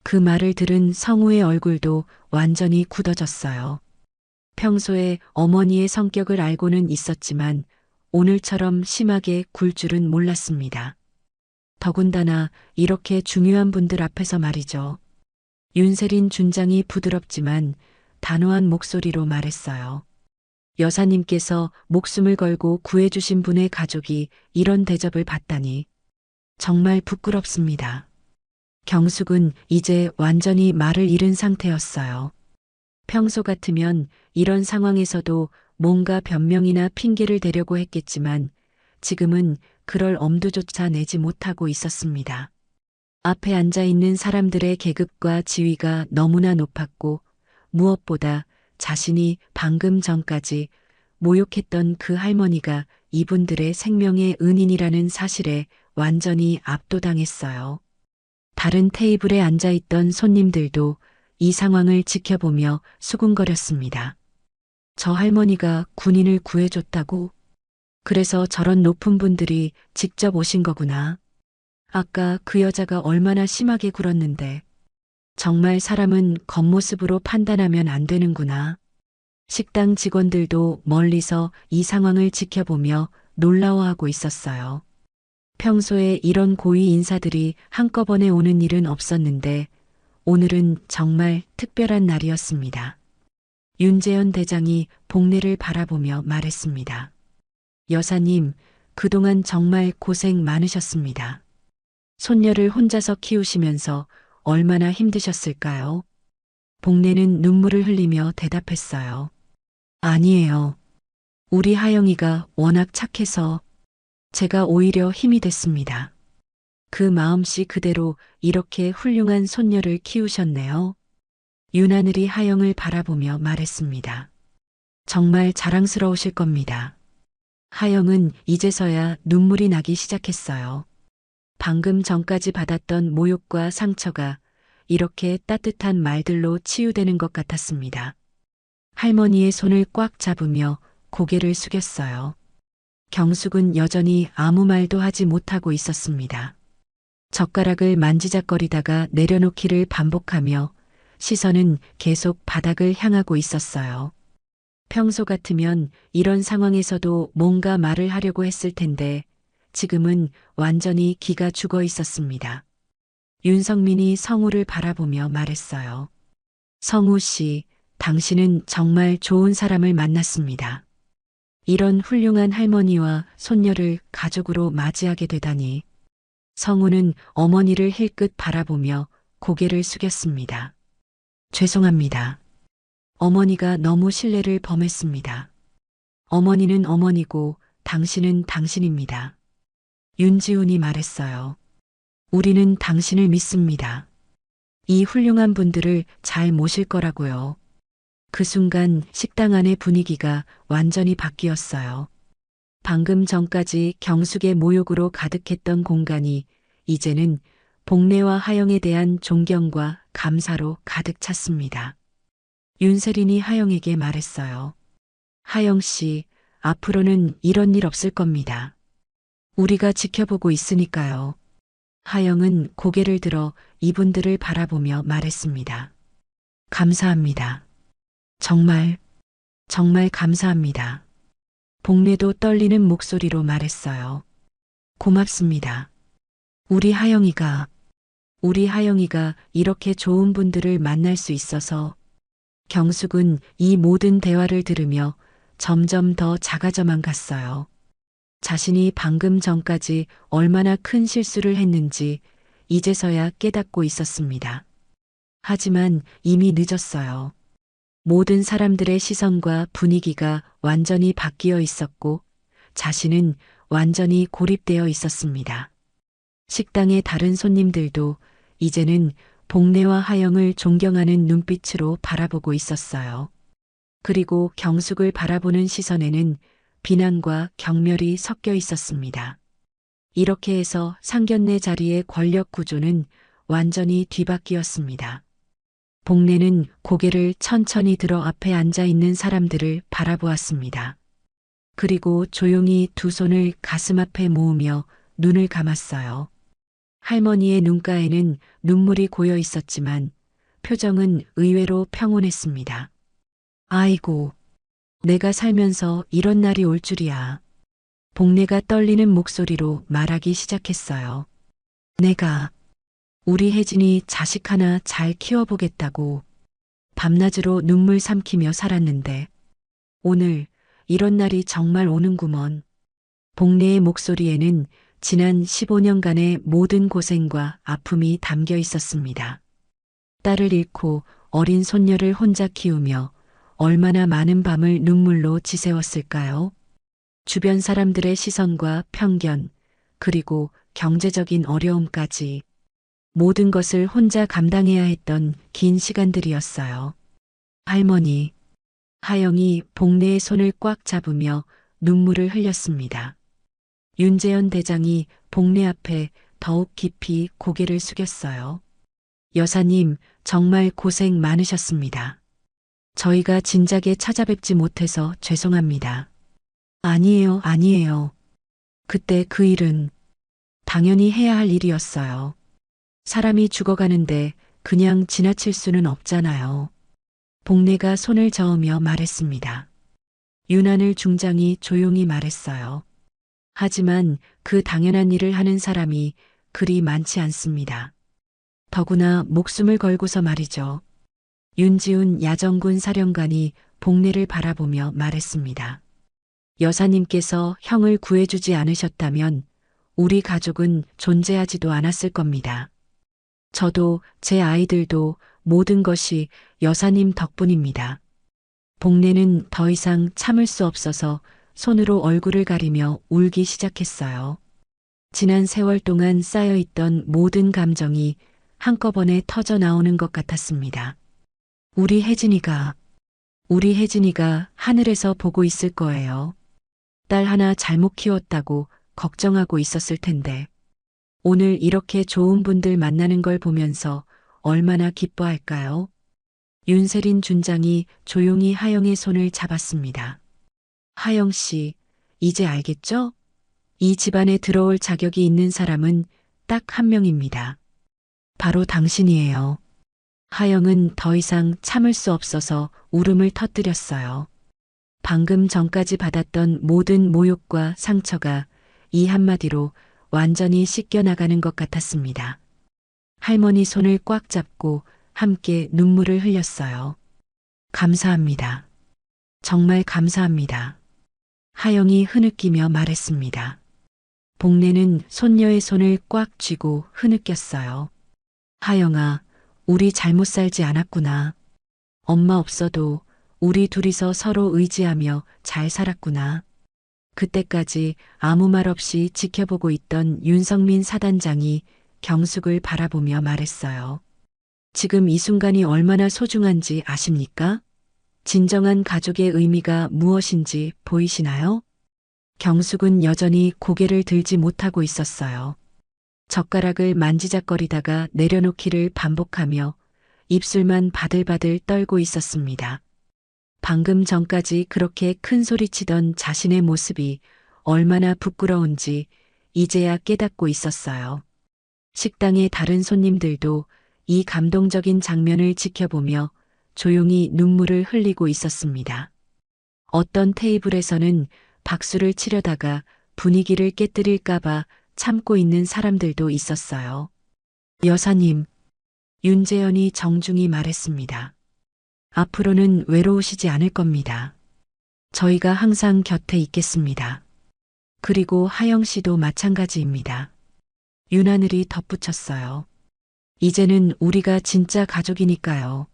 그 말을 들은 성우의 얼굴도 완전히 굳어졌어요. 평소에 어머니의 성격을 알고는 있었지만 오늘처럼 심하게 굴 줄은 몰랐습니다. 더군다나 이렇게 중요한 분들 앞에서 말이죠. 윤세린 준장이 부드럽지만 단호한 목소리로 말했어요. 여사님께서 목숨을 걸고 구해주신 분의 가족이 이런 대접을 받다니 정말 부끄럽습니다. 경숙은 이제 완전히 말을 잃은 상태였어요. 평소 같으면 이런 상황에서도 뭔가 변명이나 핑계를 대려고 했겠지만 지금은 그럴 엄두조차 내지 못하고 있었습니다. 앞에 앉아 있는 사람들의 계급과 지위가 너무나 높았고 무엇보다 자신이 방금 전까지 모욕했던 그 할머니가 이분들의 생명의 은인이라는 사실에 완전히 압도당했어요. 다른 테이블에 앉아 있던 손님들도 이 상황을 지켜보며 수군거렸습니다. 저 할머니가 군인을 구해줬다고? 그래서 저런 높은 분들이 직접 오신 거구나. 아까 그 여자가 얼마나 심하게 굴었는데. 정말 사람은 겉모습으로 판단하면 안 되는구나. 식당 직원들도 멀리서 이 상황을 지켜보며 놀라워하고 있었어요. 평소에 이런 고위 인사들이 한꺼번에 오는 일은 없었는데 오늘은 정말 특별한 날이었습니다. 윤재현 대장이 복례를 바라보며 말했습니다. 여사님, 그동안 정말 고생 많으셨습니다. 손녀를 혼자서 키우시면서 얼마나 힘드셨을까요? 복례는 눈물을 흘리며 대답했어요. 아니에요. 우리 하영이가 워낙 착해서 제가 오히려 힘이 됐습니다. 그 마음씨 그대로 이렇게 훌륭한 손녀를 키우셨네요. 윤하늘이 하영을 바라보며 말했습니다. 정말 자랑스러우실 겁니다. 하영은 이제서야 눈물이 나기 시작했어요. 방금 전까지 받았던 모욕과 상처가 이렇게 따뜻한 말들로 치유되는 것 같았습니다. 할머니의 손을 꽉 잡으며 고개를 숙였어요. 경숙은 여전히 아무 말도 하지 못하고 있었습니다. 젓가락을 만지작거리다가 내려놓기를 반복하며 시선은 계속 바닥을 향하고 있었어요. 평소 같으면 이런 상황에서도 뭔가 말을 하려고 했을 텐데 지금은 완전히 기가 죽어 있었습니다. 윤성민이 성우를 바라보며 말했어요. 성우 씨, 당신은 정말 좋은 사람을 만났습니다. 이런 훌륭한 할머니와 손녀를 가족으로 맞이하게 되다니. 성우는 어머니를 힐끗 바라보며 고개를 숙였습니다. 죄송합니다. 어머니가 너무 신뢰를 범했습니다. 어머니는 어머니고 당신은 당신입니다. 윤지훈이 말했어요. 우리는 당신을 믿습니다. 이 훌륭한 분들을 잘 모실 거라고요. 그 순간 식당 안의 분위기가 완전히 바뀌었어요. 방금 전까지 경숙의 모욕으로 가득했던 공간이 이제는 복례와 하영에 대한 존경과 감사로 가득 찼습니다. 윤세린이 하영에게 말했어요. 하영 씨, 앞으로는 이런 일 없을 겁니다. 우리가 지켜보고 있으니까요. 하영은 고개를 들어 이분들을 바라보며 말했습니다. 감사합니다. 정말 감사합니다. 복례도 떨리는 목소리로 말했어요. 고맙습니다. 우리 하영이가 이렇게 좋은 분들을 만날 수 있어서. 경숙은 이 모든 대화를 들으며 점점 더 작아져만 갔어요. 자신이 방금 전까지 얼마나 큰 실수를 했는지 이제서야 깨닫고 있었습니다. 하지만 이미 늦었어요. 모든 사람들의 시선과 분위기가 완전히 바뀌어 있었고 자신은 완전히 고립되어 있었습니다. 식당의 다른 손님들도 이제는 복례와 하영을 존경하는 눈빛으로 바라보고 있었어요. 그리고 경숙을 바라보는 시선에는 비난과 경멸이 섞여 있었습니다. 이렇게 해서 상견례 자리의 권력 구조는 완전히 뒤바뀌었습니다. 복례는 고개를 천천히 들어 앞에 앉아 있는 사람들을 바라보았습니다. 그리고 조용히 두 손을 가슴 앞에 모으며 눈을 감았어요. 할머니의 눈가에는 눈물이 고여 있었지만 표정은 의외로 평온했습니다. 아이고, 내가 살면서 이런 날이 올 줄이야. 복례가 떨리는 목소리로 말하기 시작했어요. 내가 우리 혜진이 자식 하나 잘 키워보겠다고 밤낮으로 눈물 삼키며 살았는데 오늘 이런 날이 정말 오는구먼. 복례의 목소리에는 지난 15년간의 모든 고생과 아픔이 담겨 있었습니다. 딸을 잃고 어린 손녀를 혼자 키우며 얼마나 많은 밤을 눈물로 지새웠을까요? 주변 사람들의 시선과 편견, 그리고 경제적인 어려움까지 모든 것을 혼자 감당해야 했던 긴 시간들이었어요. 할머니, 하영이 복례의 손을 꽉 잡으며 눈물을 흘렸습니다. 윤재현 대장이 복례 앞에 더욱 깊이 고개를 숙였어요. 여사님, 정말 고생 많으셨습니다. 저희가 진작에 찾아뵙지 못해서 죄송합니다. 아니에요, 아니에요. 그때 그 일은 당연히 해야 할 일이었어요. 사람이 죽어가는데 그냥 지나칠 수는 없잖아요. 복례가 손을 저으며 말했습니다. 윤하늘 중장이 조용히 말했어요. 하지만 그 당연한 일을 하는 사람이 그리 많지 않습니다. 더구나 목숨을 걸고서 말이죠. 윤지훈 야정군 사령관이 복례를 바라보며 말했습니다. 여사님께서 형을 구해주지 않으셨다면 우리 가족은 존재하지도 않았을 겁니다. 저도 제 아이들도 모든 것이 여사님 덕분입니다. 복례는 더 이상 참을 수 없어서 손으로 얼굴을 가리며 울기 시작했어요. 지난 세월 동안 쌓여있던 모든 감정이 한꺼번에 터져 나오는 것 같았습니다. 우리 혜진이가 하늘에서 보고 있을 거예요. 딸 하나 잘못 키웠다고 걱정하고 있었을 텐데. 오늘 이렇게 좋은 분들 만나는 걸 보면서 얼마나 기뻐할까요? 윤세린 준장이 조용히 하영의 손을 잡았습니다. 하영 씨, 이제 알겠죠? 이 집안에 들어올 자격이 있는 사람은 딱 한 명입니다. 바로 당신이에요. 하영은 더 이상 참을 수 없어서 울음을 터뜨렸어요. 방금 전까지 받았던 모든 모욕과 상처가 이 한마디로 완전히 씻겨나가는 것 같았습니다. 할머니 손을 꽉 잡고 함께 눈물을 흘렸어요. 감사합니다. 정말 감사합니다. 하영이 흐느끼며 말했습니다. 복례는 손녀의 손을 꽉 쥐고 흐느꼈어요. 하영아, 우리 잘못 살지 않았구나. 엄마 없어도 우리 둘이서 서로 의지하며 잘 살았구나. 그때까지 아무 말 없이 지켜보고 있던 윤성민 사단장이 경숙을 바라보며 말했어요. 지금 이 순간이 얼마나 소중한지 아십니까? 진정한 가족의 의미가 무엇인지 보이시나요? 경숙은 여전히 고개를 들지 못하고 있었어요. 젓가락을 만지작거리다가 내려놓기를 반복하며 입술만 바들바들 떨고 있었습니다. 방금 전까지 그렇게 큰 소리치던 자신의 모습이 얼마나 부끄러운지 이제야 깨닫고 있었어요. 식당의 다른 손님들도 이 감동적인 장면을 지켜보며 조용히 눈물을 흘리고 있었습니다. 어떤 테이블에서는 박수를 치려다가 분위기를 깨뜨릴까봐 참고 있는 사람들도 있었어요. 여사님, 윤재현이 정중히 말했습니다. 앞으로는 외로우시지 않을 겁니다. 저희가 항상 곁에 있겠습니다. 그리고 하영 씨도 마찬가지입니다. 윤하늘이 덧붙였어요. 이제는 우리가 진짜 가족이니까요.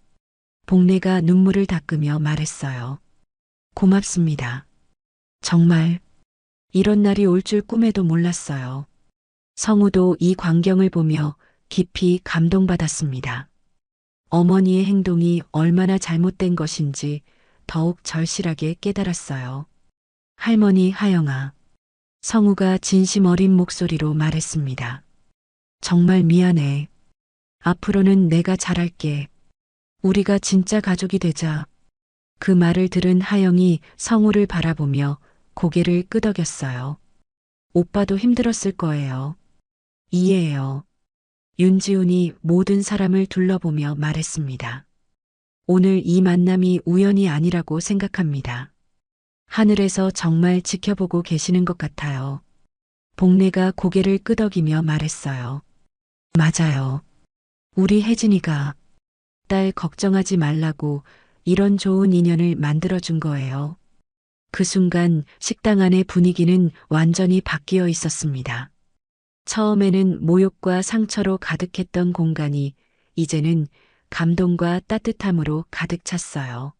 복례가 눈물을 닦으며 말했어요. 고맙습니다. 정말 이런 날이 올 줄 꿈에도 몰랐어요. 성우도 이 광경을 보며 깊이 감동받았습니다. 어머니의 행동이 얼마나 잘못된 것인지 더욱 절실하게 깨달았어요. 할머니 하영아. 성우가 진심 어린 목소리로 말했습니다. 정말 미안해. 앞으로는 내가 잘할게. 우리가 진짜 가족이 되자. 그 말을 들은 하영이 성우를 바라보며 고개를 끄덕였어요. 오빠도 힘들었을 거예요. 이해해요. 윤지훈이 모든 사람을 둘러보며 말했습니다. 오늘 이 만남이 우연이 아니라고 생각합니다. 하늘에서 정말 지켜보고 계시는 것 같아요. 복례가 고개를 끄덕이며 말했어요. 맞아요. 우리 혜진이가 딸 걱정하지 말라고 이런 좋은 인연을 만들어준 거예요. 그 순간 식당 안의 분위기는 완전히 바뀌어 있었습니다. 처음에는 모욕과 상처로 가득했던 공간이 이제는 감동과 따뜻함으로 가득 찼어요.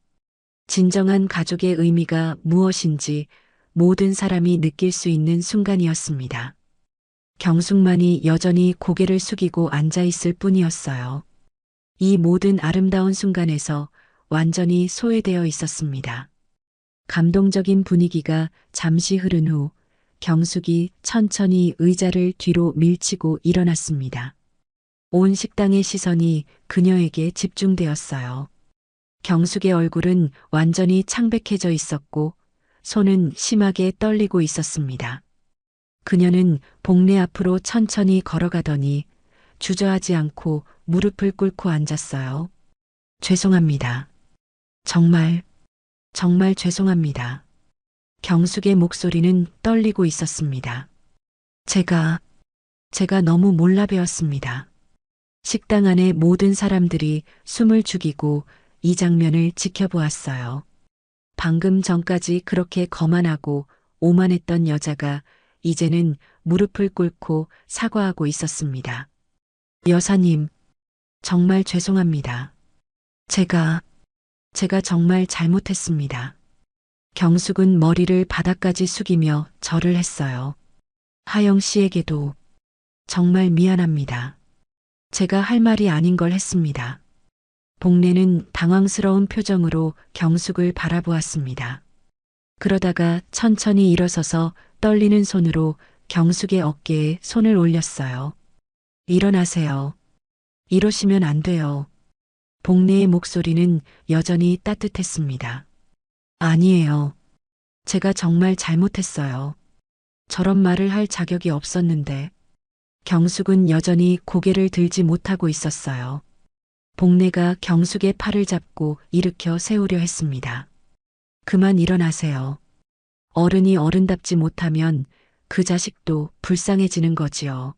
진정한 가족의 의미가 무엇인지 모든 사람이 느낄 수 있는 순간이었습니다. 경숙만이 여전히 고개를 숙이고 앉아 있을 뿐이었어요. 이 모든 아름다운 순간에서 완전히 소외되어 있었습니다. 감동적인 분위기가 잠시 흐른 후 경숙이 천천히 의자를 뒤로 밀치고 일어났습니다. 온 식당의 시선이 그녀에게 집중되었어요. 경숙의 얼굴은 완전히 창백해져 있었고 손은 심하게 떨리고 있었습니다. 그녀는 복례 앞으로 천천히 걸어가더니 주저하지 않고 무릎을 꿇고 앉았어요. 죄송합니다. 정말 죄송합니다. 경숙의 목소리는 떨리고 있었습니다. 제가 너무 몰라 배웠습니다. 식당 안의 모든 사람들이 숨을 죽이고 이 장면을 지켜보았어요. 방금 전까지 그렇게 거만하고 오만했던 여자가 이제는 무릎을 꿇고 사과하고 있었습니다. 여사님, 정말 죄송합니다. 제가 정말 잘못했습니다. 경숙은 머리를 바닥까지 숙이며 절을 했어요. 하영 씨에게도 정말 미안합니다. 제가 할 말이 아닌 걸 했습니다. 복례는 당황스러운 표정으로 경숙을 바라보았습니다. 그러다가 천천히 일어서서 떨리는 손으로 경숙의 어깨에 손을 올렸어요. 일어나세요. 이러시면 안 돼요. 복례의 목소리는 여전히 따뜻했습니다. 아니에요. 제가 정말 잘못했어요. 저런 말을 할 자격이 없었는데. 경숙은 여전히 고개를 들지 못하고 있었어요. 복례가 경숙의 팔을 잡고 일으켜 세우려 했습니다. 그만 일어나세요. 어른이 어른답지 못하면 그 자식도 불쌍해지는 거지요.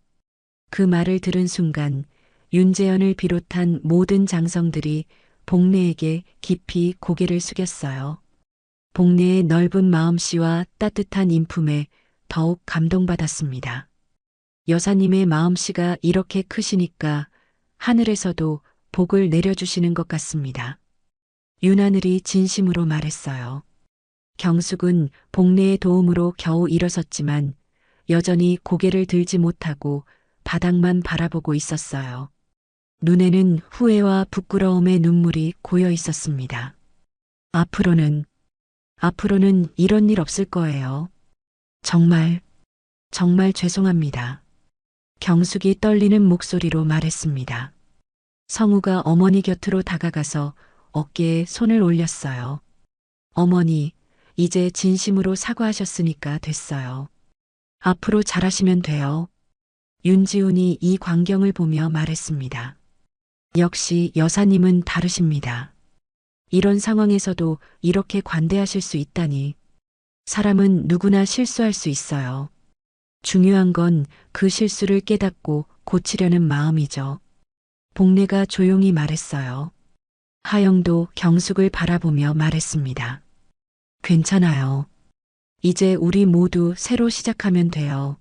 그 말을 들은 순간 윤재현을 비롯한 모든 장성들이 복례에게 깊이 고개를 숙였어요. 복례의 넓은 마음씨와 따뜻한 인품에 더욱 감동받았습니다. 여사님의 마음씨가 이렇게 크시니까 하늘에서도 복을 내려주시는 것 같습니다. 윤하늘이 진심으로 말했어요. 경숙은 복례의 도움으로 겨우 일어섰지만 여전히 고개를 들지 못하고 바닥만 바라보고 있었어요. 눈에는 후회와 부끄러움의 눈물이 고여 있었습니다. 앞으로는 이런 일 없을 거예요. 정말 죄송합니다. 경숙이 떨리는 목소리로 말했습니다. 성우가 어머니 곁으로 다가가서 어깨에 손을 올렸어요. 어머니, 이제 진심으로 사과하셨으니까 됐어요. 앞으로 잘하시면 돼요. 윤지훈이 이 광경을 보며 말했습니다. 역시 여사님은 다르십니다. 이런 상황에서도 이렇게 관대하실 수 있다니. 사람은 누구나 실수할 수 있어요. 중요한 건 그 실수를 깨닫고 고치려는 마음이죠. 복례가 조용히 말했어요. 하영도 경숙을 바라보며 말했습니다. 괜찮아요. 이제 우리 모두 새로 시작하면 돼요.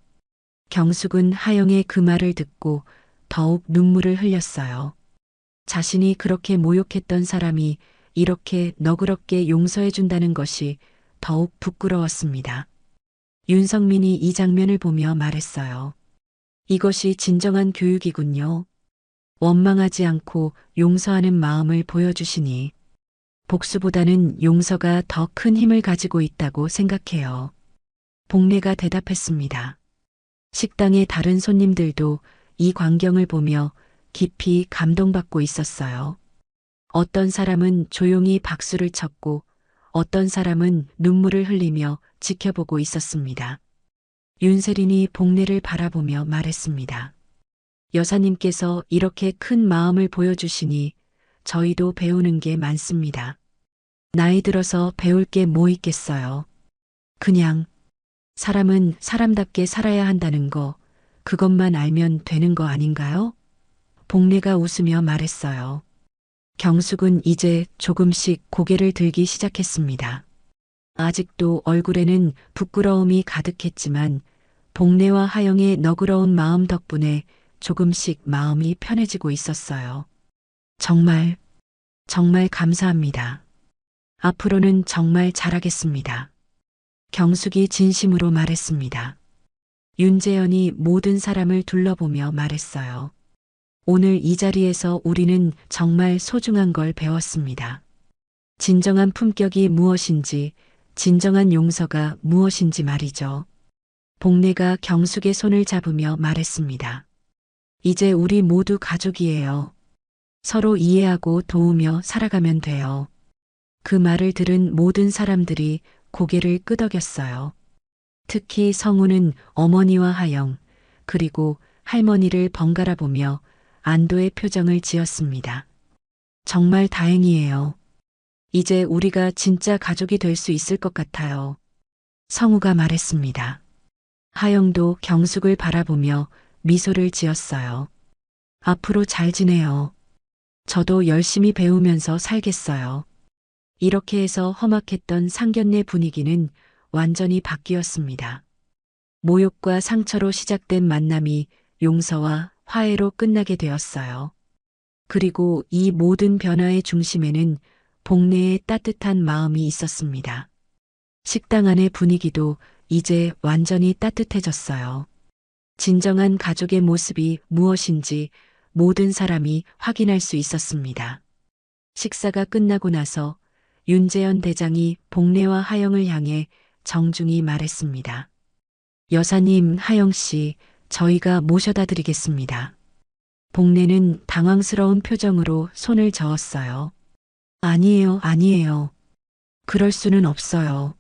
경숙은 하영의 그 말을 듣고 더욱 눈물을 흘렸어요. 자신이 그렇게 모욕했던 사람이 이렇게 너그럽게 용서해준다는 것이 더욱 부끄러웠습니다. 윤성민이 이 장면을 보며 말했어요. 이것이 진정한 교육이군요. 원망하지 않고 용서하는 마음을 보여주시니 복수보다는 용서가 더 큰 힘을 가지고 있다고 생각해요. 복례가 대답했습니다. 식당의 다른 손님들도 이 광경을 보며 깊이 감동받고 있었어요. 어떤 사람은 조용히 박수를 쳤고 어떤 사람은 눈물을 흘리며 지켜보고 있었습니다. 윤세린이 복례를 바라보며 말했습니다. 여사님께서 이렇게 큰 마음을 보여주시니 저희도 배우는 게 많습니다. 나이 들어서 배울 게 뭐 있겠어요. 그냥 사람은 사람답게 살아야 한다는 거, 그것만 알면 되는 거 아닌가요? 복례가 웃으며 말했어요. 경숙은 이제 조금씩 고개를 들기 시작했습니다. 아직도 얼굴에는 부끄러움이 가득했지만 복례와 하영의 너그러운 마음 덕분에 조금씩 마음이 편해지고 있었어요. 정말 감사합니다. 앞으로는 정말 잘하겠습니다. 경숙이 진심으로 말했습니다. 윤재현이 모든 사람을 둘러보며 말했어요. 오늘 이 자리에서 우리는 정말 소중한 걸 배웠습니다. 진정한 품격이 무엇인지, 진정한 용서가 무엇인지 말이죠. 복례가 경숙의 손을 잡으며 말했습니다. 이제 우리 모두 가족이에요. 서로 이해하고 도우며 살아가면 돼요. 그 말을 들은 모든 사람들이 고개를 끄덕였어요. 특히 성우는 어머니와 하영, 그리고 할머니를 번갈아 보며 안도의 표정을 지었습니다. 정말 다행이에요. 이제 우리가 진짜 가족이 될 수 있을 것 같아요. 성우가 말했습니다. 하영도 경숙을 바라보며 미소를 지었어요. 앞으로 잘 지내요. 저도 열심히 배우면서 살겠어요. 이렇게 해서 험악했던 상견례 분위기는 완전히 바뀌었습니다. 모욕과 상처로 시작된 만남이 용서와 화해로 끝나게 되었어요. 그리고 이 모든 변화의 중심에는 복례의 따뜻한 마음이 있었습니다. 식당 안의 분위기도 이제 완전히 따뜻해졌어요. 진정한 가족의 모습이 무엇인지 모든 사람이 확인할 수 있었습니다. 식사가 끝나고 나서 윤재현 대장이 복례와 하영을 향해 정중히 말했습니다. 여사님, 하영 씨, 저희가 모셔다 드리겠습니다. 복례는 당황스러운 표정으로 손을 저었어요. 아니에요. 그럴 수는 없어요.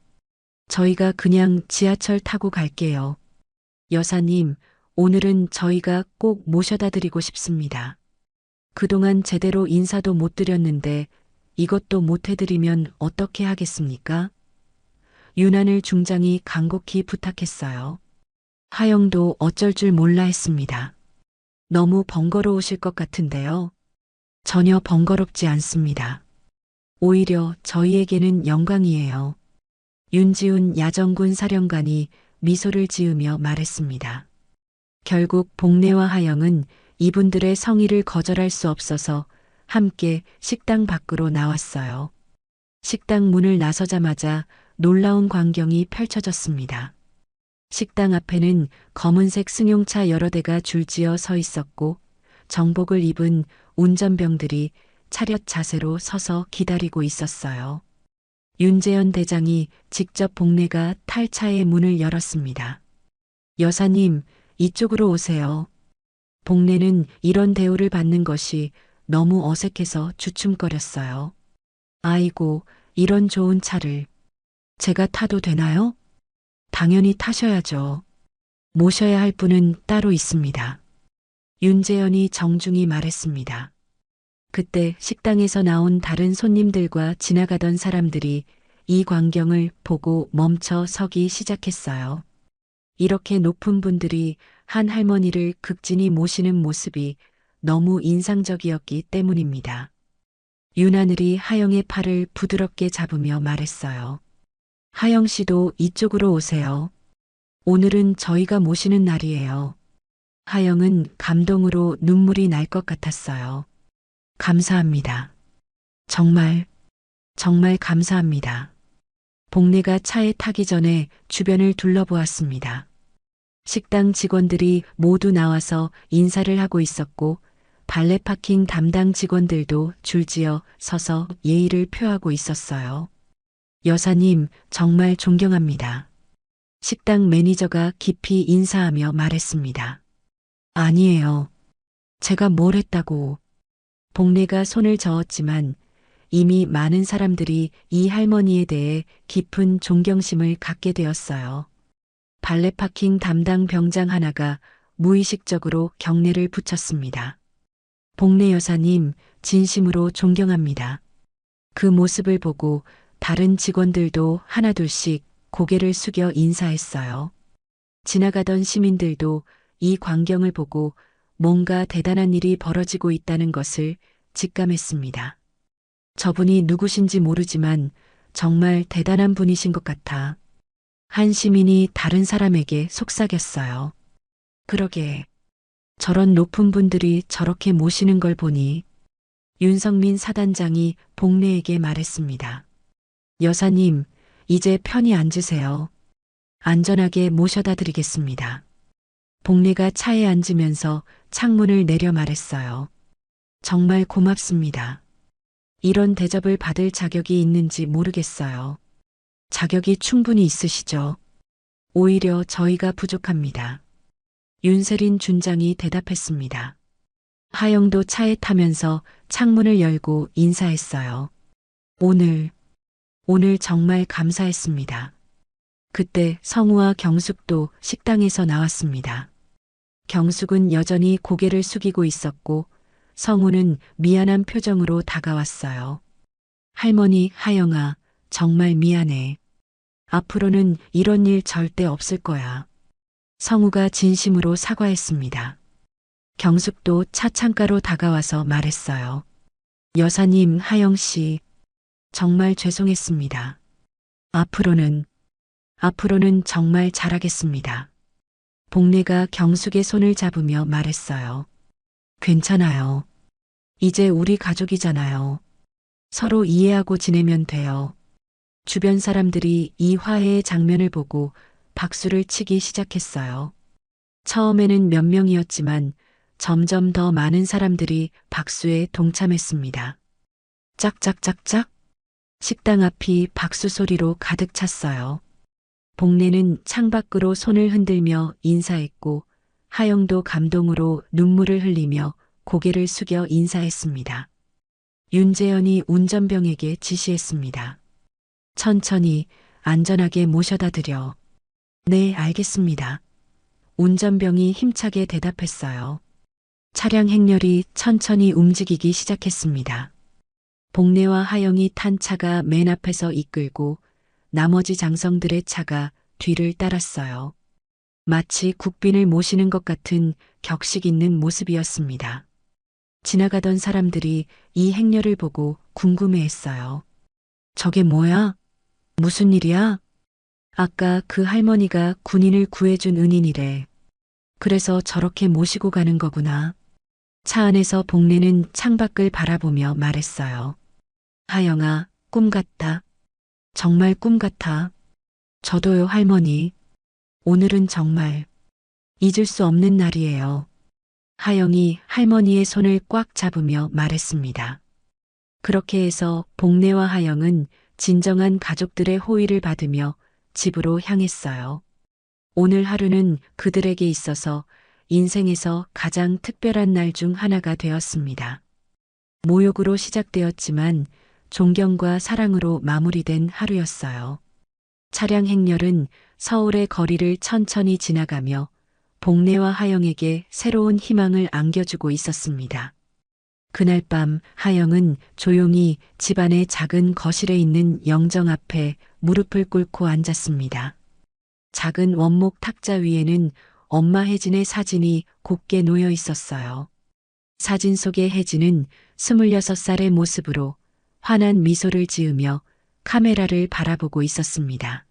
저희가 그냥 지하철 타고 갈게요. 여사님, 오늘은 저희가 꼭 모셔다 드리고 싶습니다. 그동안 제대로 인사도 못 드렸는데 이것도 못 해드리면 어떻게 하겠습니까? 윤하늘 중장이 간곡히 부탁했어요. 하영도 어쩔 줄 몰라 했습니다. 너무 번거로우실 것 같은데요. 전혀 번거롭지 않습니다. 오히려 저희에게는 영광이에요. 윤지훈 야정군 사령관이 미소를 지으며 말했습니다. 결국 복례와 하영은 이분들의 성의를 거절할 수 없어서 함께 식당 밖으로 나왔어요. 식당 문을 나서자마자 놀라운 광경이 펼쳐졌습니다. 식당 앞에는 검은색 승용차 여러 대가 줄지어 서 있었고 정복을 입은 운전병들이 차렷 자세로 서서 기다리고 있었어요. 윤재현 대장이 직접 복례가 탈 차의 문을 열었습니다. 여사님, 이쪽으로 오세요. 복례는 이런 대우를 받는 것이 너무 어색해서 주춤거렸어요. 아이고, 이런 좋은 차를 제가 타도 되나요? 당연히 타셔야죠. 모셔야 할 분은 따로 있습니다. 윤재현이 정중히 말했습니다. 그때 식당에서 나온 다른 손님들과 지나가던 사람들이 이 광경을 보고 멈춰 서기 시작했어요. 이렇게 높은 분들이 한 할머니를 극진히 모시는 모습이 너무 인상적이었기 때문입니다. 윤하늘이 하영의 팔을 부드럽게 잡으며 말했어요. 하영 씨도 이쪽으로 오세요. 오늘은 저희가 모시는 날이에요. 하영은 감동으로 눈물이 날 것 같았어요. 감사합니다. 정말 감사합니다. 복례가 차에 타기 전에 주변을 둘러보았습니다. 식당 직원들이 모두 나와서 인사를 하고 있었고 발레 파킹 담당 직원들도 줄지어 서서 예의를 표하고 있었어요. 여사님, 정말 존경합니다. 식당 매니저가 깊이 인사하며 말했습니다. 아니에요. 제가 뭘 했다고. 복례가 손을 저었지만 이미 많은 사람들이 이 할머니에 대해 깊은 존경심을 갖게 되었어요. 발레 파킹 담당 병장 하나가 무의식적으로 경례를 붙였습니다. 복례 여사님, 진심으로 존경합니다. 그 모습을 보고 다른 직원들도 하나둘씩 고개를 숙여 인사했어요. 지나가던 시민들도 이 광경을 보고 뭔가 대단한 일이 벌어지고 있다는 것을 직감했습니다. 저분이 누구신지 모르지만 정말 대단한 분이신 것 같아. 한 시민이 다른 사람에게 속삭였어요. 그러게. 저런 높은 분들이 저렇게 모시는 걸 보니 윤성민 사단장이 복례에게 말했습니다. 여사님, 이제 편히 앉으세요. 안전하게 모셔다 드리겠습니다. 복례가 차에 앉으면서 창문을 내려 말했어요. 정말 고맙습니다. 이런 대접을 받을 자격이 있는지 모르겠어요. 자격이 충분히 있으시죠? 오히려 저희가 부족합니다. 윤세린 준장이 대답했습니다. 하영도 차에 타면서 창문을 열고 인사했어요. 오늘 정말 감사했습니다. 그때 성우와 경숙도 식당에서 나왔습니다. 경숙은 여전히 고개를 숙이고 있었고 성우는 미안한 표정으로 다가왔어요. 할머니 하영아, 정말 미안해. 앞으로는 이런 일 절대 없을 거야. 성우가 진심으로 사과했습니다. 경숙도 차 창가로 다가와서 말했어요. 여사님, 하영 씨, 정말 죄송했습니다. 앞으로는 정말 잘하겠습니다. 복례가 경숙의 손을 잡으며 말했어요. 괜찮아요. 이제 우리 가족이잖아요. 서로 이해하고 지내면 돼요. 주변 사람들이 이 화해의 장면을 보고 박수를 치기 시작했어요. 처음에는 몇 명이었지만 점점 더 많은 사람들이 박수에 동참했습니다. 짝짝짝짝. 식당 앞이 박수 소리로 가득 찼어요. 복례는 창밖으로 손을 흔들며 인사했고 하영도 감동으로 눈물을 흘리며 고개를 숙여 인사했습니다. 윤재현이 운전병에게 지시했습니다. 천천히 안전하게 모셔다 드려. 네, 알겠습니다. 운전병이 힘차게 대답했어요. 차량 행렬이 천천히 움직이기 시작했습니다. 복례와 하영이 탄 차가 맨 앞에서 이끌고 나머지 장성들의 차가 뒤를 따랐어요. 마치 국빈을 모시는 것 같은 격식 있는 모습이었습니다. 지나가던 사람들이 이 행렬을 보고 궁금해했어요. 저게 뭐야? 무슨 일이야? 아까 그 할머니가 군인을 구해준 은인이래. 그래서 저렇게 모시고 가는 거구나. 차 안에서 복례는 창밖을 바라보며 말했어요. 하영아, 꿈 같다. 정말 꿈 같아. 저도요, 할머니. 오늘은 정말 잊을 수 없는 날이에요. 하영이 할머니의 손을 꽉 잡으며 말했습니다. 그렇게 해서 복례와 하영은 진정한 가족들의 호의를 받으며 집으로 향했어요. 오늘 하루는 그들에게 있어서 인생에서 가장 특별한 날 중 하나가 되었습니다. 모욕으로 시작되었지만 존경과 사랑으로 마무리된 하루였어요. 차량 행렬은 서울의 거리를 천천히 지나가며 복례와 하영에게 새로운 희망을 안겨주고 있었습니다. 그날 밤 하영은 조용히 집안의 작은 거실에 있는 영정 앞에 무릎을 꿇고 앉았습니다. 작은 원목 탁자 위에는 엄마 혜진의 사진이 곱게 놓여 있었어요. 사진 속의 혜진은 26살의 모습으로 환한 미소를 지으며 카메라를 바라보고 있었습니다.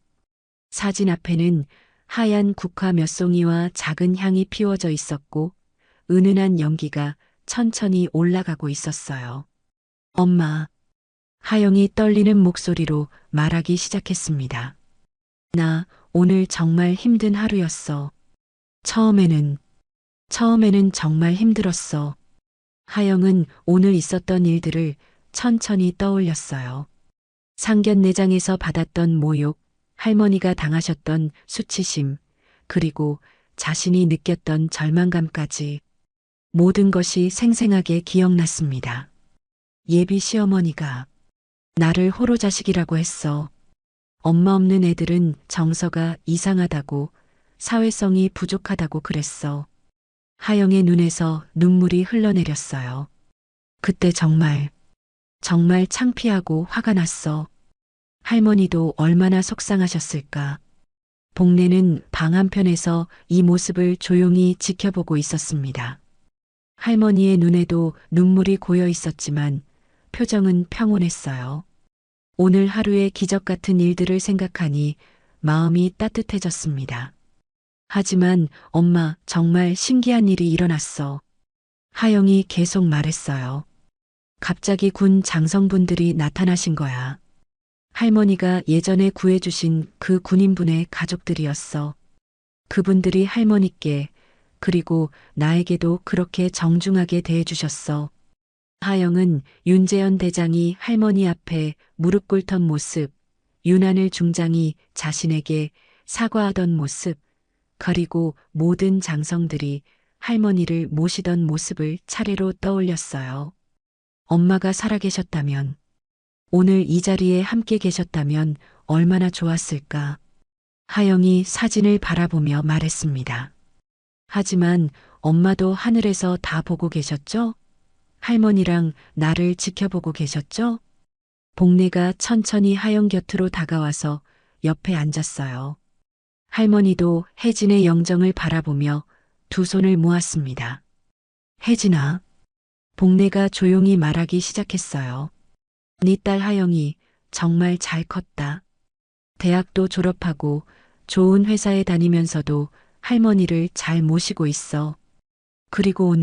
사진 앞에는 하얀 국화 몇 송이와 작은 향이 피워져 있었고 은은한 연기가 천천히 올라가고 있었어요. 엄마, 하영이 떨리는 목소리로 말하기 시작했습니다. 나 오늘 정말 힘든 하루였어. 처음에는 정말 힘들었어. 하영은 오늘 있었던 일들을 천천히 떠올렸어요. 상견례장에서 받았던 모욕, 할머니가 당하셨던 수치심, 그리고 자신이 느꼈던 절망감까지 모든 것이 생생하게 기억났습니다. 예비 시어머니가 나를 호로자식이라고 했어. 엄마 없는 애들은 정서가 이상하다고, 사회성이 부족하다고 그랬어. 하영의 눈에서 눈물이 흘러내렸어요. 그때 정말 창피하고 화가 났어. 할머니도 얼마나 속상하셨을까. 복례는 방 한편에서 이 모습을 조용히 지켜보고 있었습니다. 할머니의 눈에도 눈물이 고여 있었지만 표정은 평온했어요. 오늘 하루의 기적 같은 일들을 생각하니 마음이 따뜻해졌습니다. 하지만 엄마, 정말 신기한 일이 일어났어. 하영이 계속 말했어요. 갑자기 군 장성분들이 나타나신 거야. 할머니가 예전에 구해주신 그 군인분의 가족들이었어. 그분들이 할머니께, 그리고 나에게도 그렇게 정중하게 대해주셨어. 하영은 윤재현 대장이 할머니 앞에 무릎 꿇던 모습, 윤하늘 중장이 자신에게 사과하던 모습, 그리고 모든 장성들이 할머니를 모시던 모습을 차례로 떠올렸어요. 엄마가 살아계셨다면, 오늘 이 자리에 함께 계셨다면 얼마나 좋았을까. 하영이 사진을 바라보며 말했습니다. 하지만 엄마도 하늘에서 다 보고 계셨죠? 할머니랑 나를 지켜보고 계셨죠? 복례가 천천히 하영 곁으로 다가와서 옆에 앉았어요. 할머니도 혜진의 영정을 바라보며 두 손을 모았습니다. 혜진아, 복례가 조용히 말하기 시작했어요. 네 딸 하영이 정말 잘 컸다. 대학도 졸업하고 좋은 회사에 다니면서도 할머니를 잘 모시고 있어. 그리고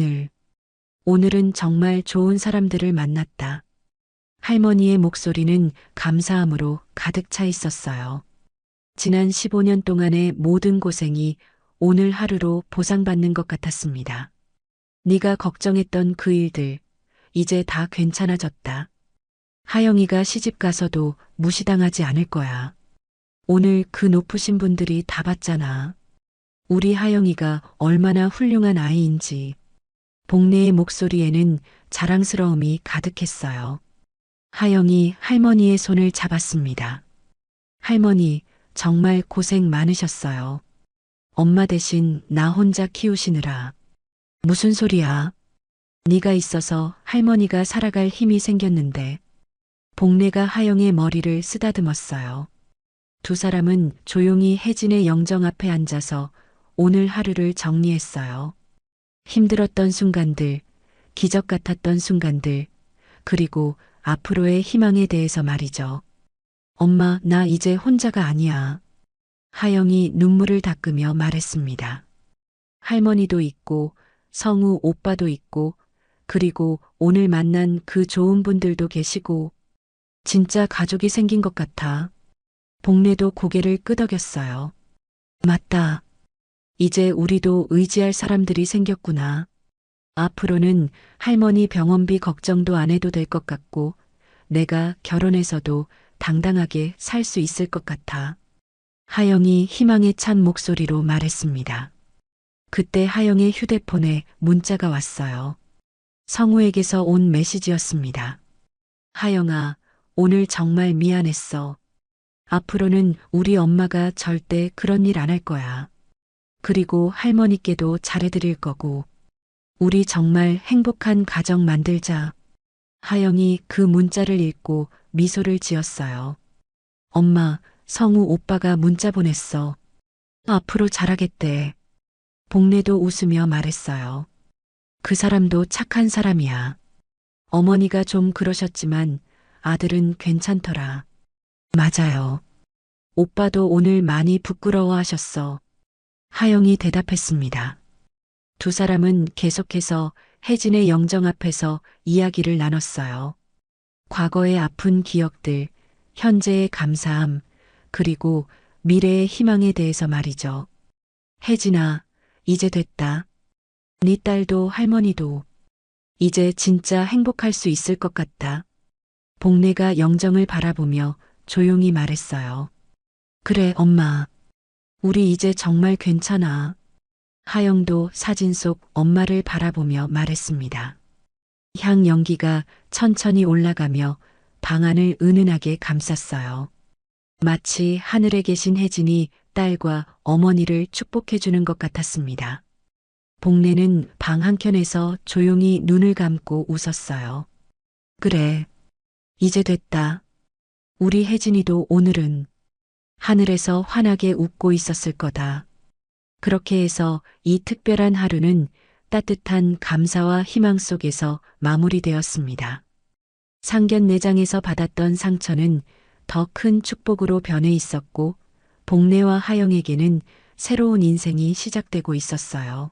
오늘은 정말 좋은 사람들을 만났다. 할머니의 목소리는 감사함으로 가득 차 있었어요. 지난 15년 동안의 모든 고생이 오늘 하루로 보상받는 것 같았습니다. 네가 걱정했던 그 일들, 이제 다 괜찮아졌다. 하영이가 시집 가서도 무시당하지 않을 거야. 오늘 그 높으신 분들이 다 봤잖아. 우리 하영이가 얼마나 훌륭한 아이인지. 복례의 목소리에는 자랑스러움이 가득했어요. 하영이 할머니의 손을 잡았습니다. 할머니, 정말 고생 많으셨어요. 엄마 대신 나 혼자 키우시느라. 무슨 소리야? 네가 있어서 할머니가 살아갈 힘이 생겼는데. 복례가 하영의 머리를 쓰다듬었어요. 두 사람은 조용히 혜진의 영정 앞에 앉아서 오늘 하루를 정리했어요. 힘들었던 순간들, 기적 같았던 순간들, 그리고 앞으로의 희망에 대해서 말이죠. 엄마, 나 이제 혼자가 아니야. 하영이 눈물을 닦으며 말했습니다. 할머니도 있고, 성우 오빠도 있고, 그리고 오늘 만난 그 좋은 분들도 계시고, 진짜 가족이 생긴 것 같아. 복례도 고개를 끄덕였어요. 맞다. 이제 우리도 의지할 사람들이 생겼구나. 앞으로는 할머니 병원비 걱정도 안 해도 될 것 같고, 내가 결혼해서도 당당하게 살 수 있을 것 같아. 하영이 희망에 찬 목소리로 말했습니다. 그때 하영의 휴대폰에 문자가 왔어요. 성우에게서 온 메시지였습니다. 하영아, 오늘 정말 미안했어. 앞으로는 우리 엄마가 절대 그런 일 안 할 거야. 그리고 할머니께도 잘해드릴 거고. 우리 정말 행복한 가정 만들자. 하영이 그 문자를 읽고 미소를 지었어요. 엄마, 성우 오빠가 문자 보냈어. 앞으로 잘하겠대. 복례도 웃으며 말했어요. 그 사람도 착한 사람이야. 어머니가 좀 그러셨지만 아들은 괜찮더라. 맞아요. 오빠도 오늘 많이 부끄러워하셨어. 하영이 대답했습니다. 두 사람은 계속해서 혜진의 영정 앞에서 이야기를 나눴어요. 과거의 아픈 기억들, 현재의 감사함, 그리고 미래의 희망에 대해서 말이죠. 혜진아, 이제 됐다. 네 딸도 할머니도 이제 진짜 행복할 수 있을 것 같다. 복례가 영정을 바라보며 조용히 말했어요. 그래, 엄마. 우리 이제 정말 괜찮아. 하영도 사진 속 엄마를 바라보며 말했습니다. 향 연기가 천천히 올라가며 방 안을 은은하게 감쌌어요. 마치 하늘에 계신 혜진이 딸과 어머니를 축복해주는 것 같았습니다. 복례는 방 한켠에서 조용히 눈을 감고 웃었어요. 그래, 이제 됐다. 우리 혜진이도 오늘은 하늘에서 환하게 웃고 있었을 거다. 그렇게 해서 이 특별한 하루는 따뜻한 감사와 희망 속에서 마무리되었습니다. 상견례장에서 받았던 상처는 더 큰 축복으로 변해 있었고, 복례와 하영에게는 새로운 인생이 시작되고 있었어요.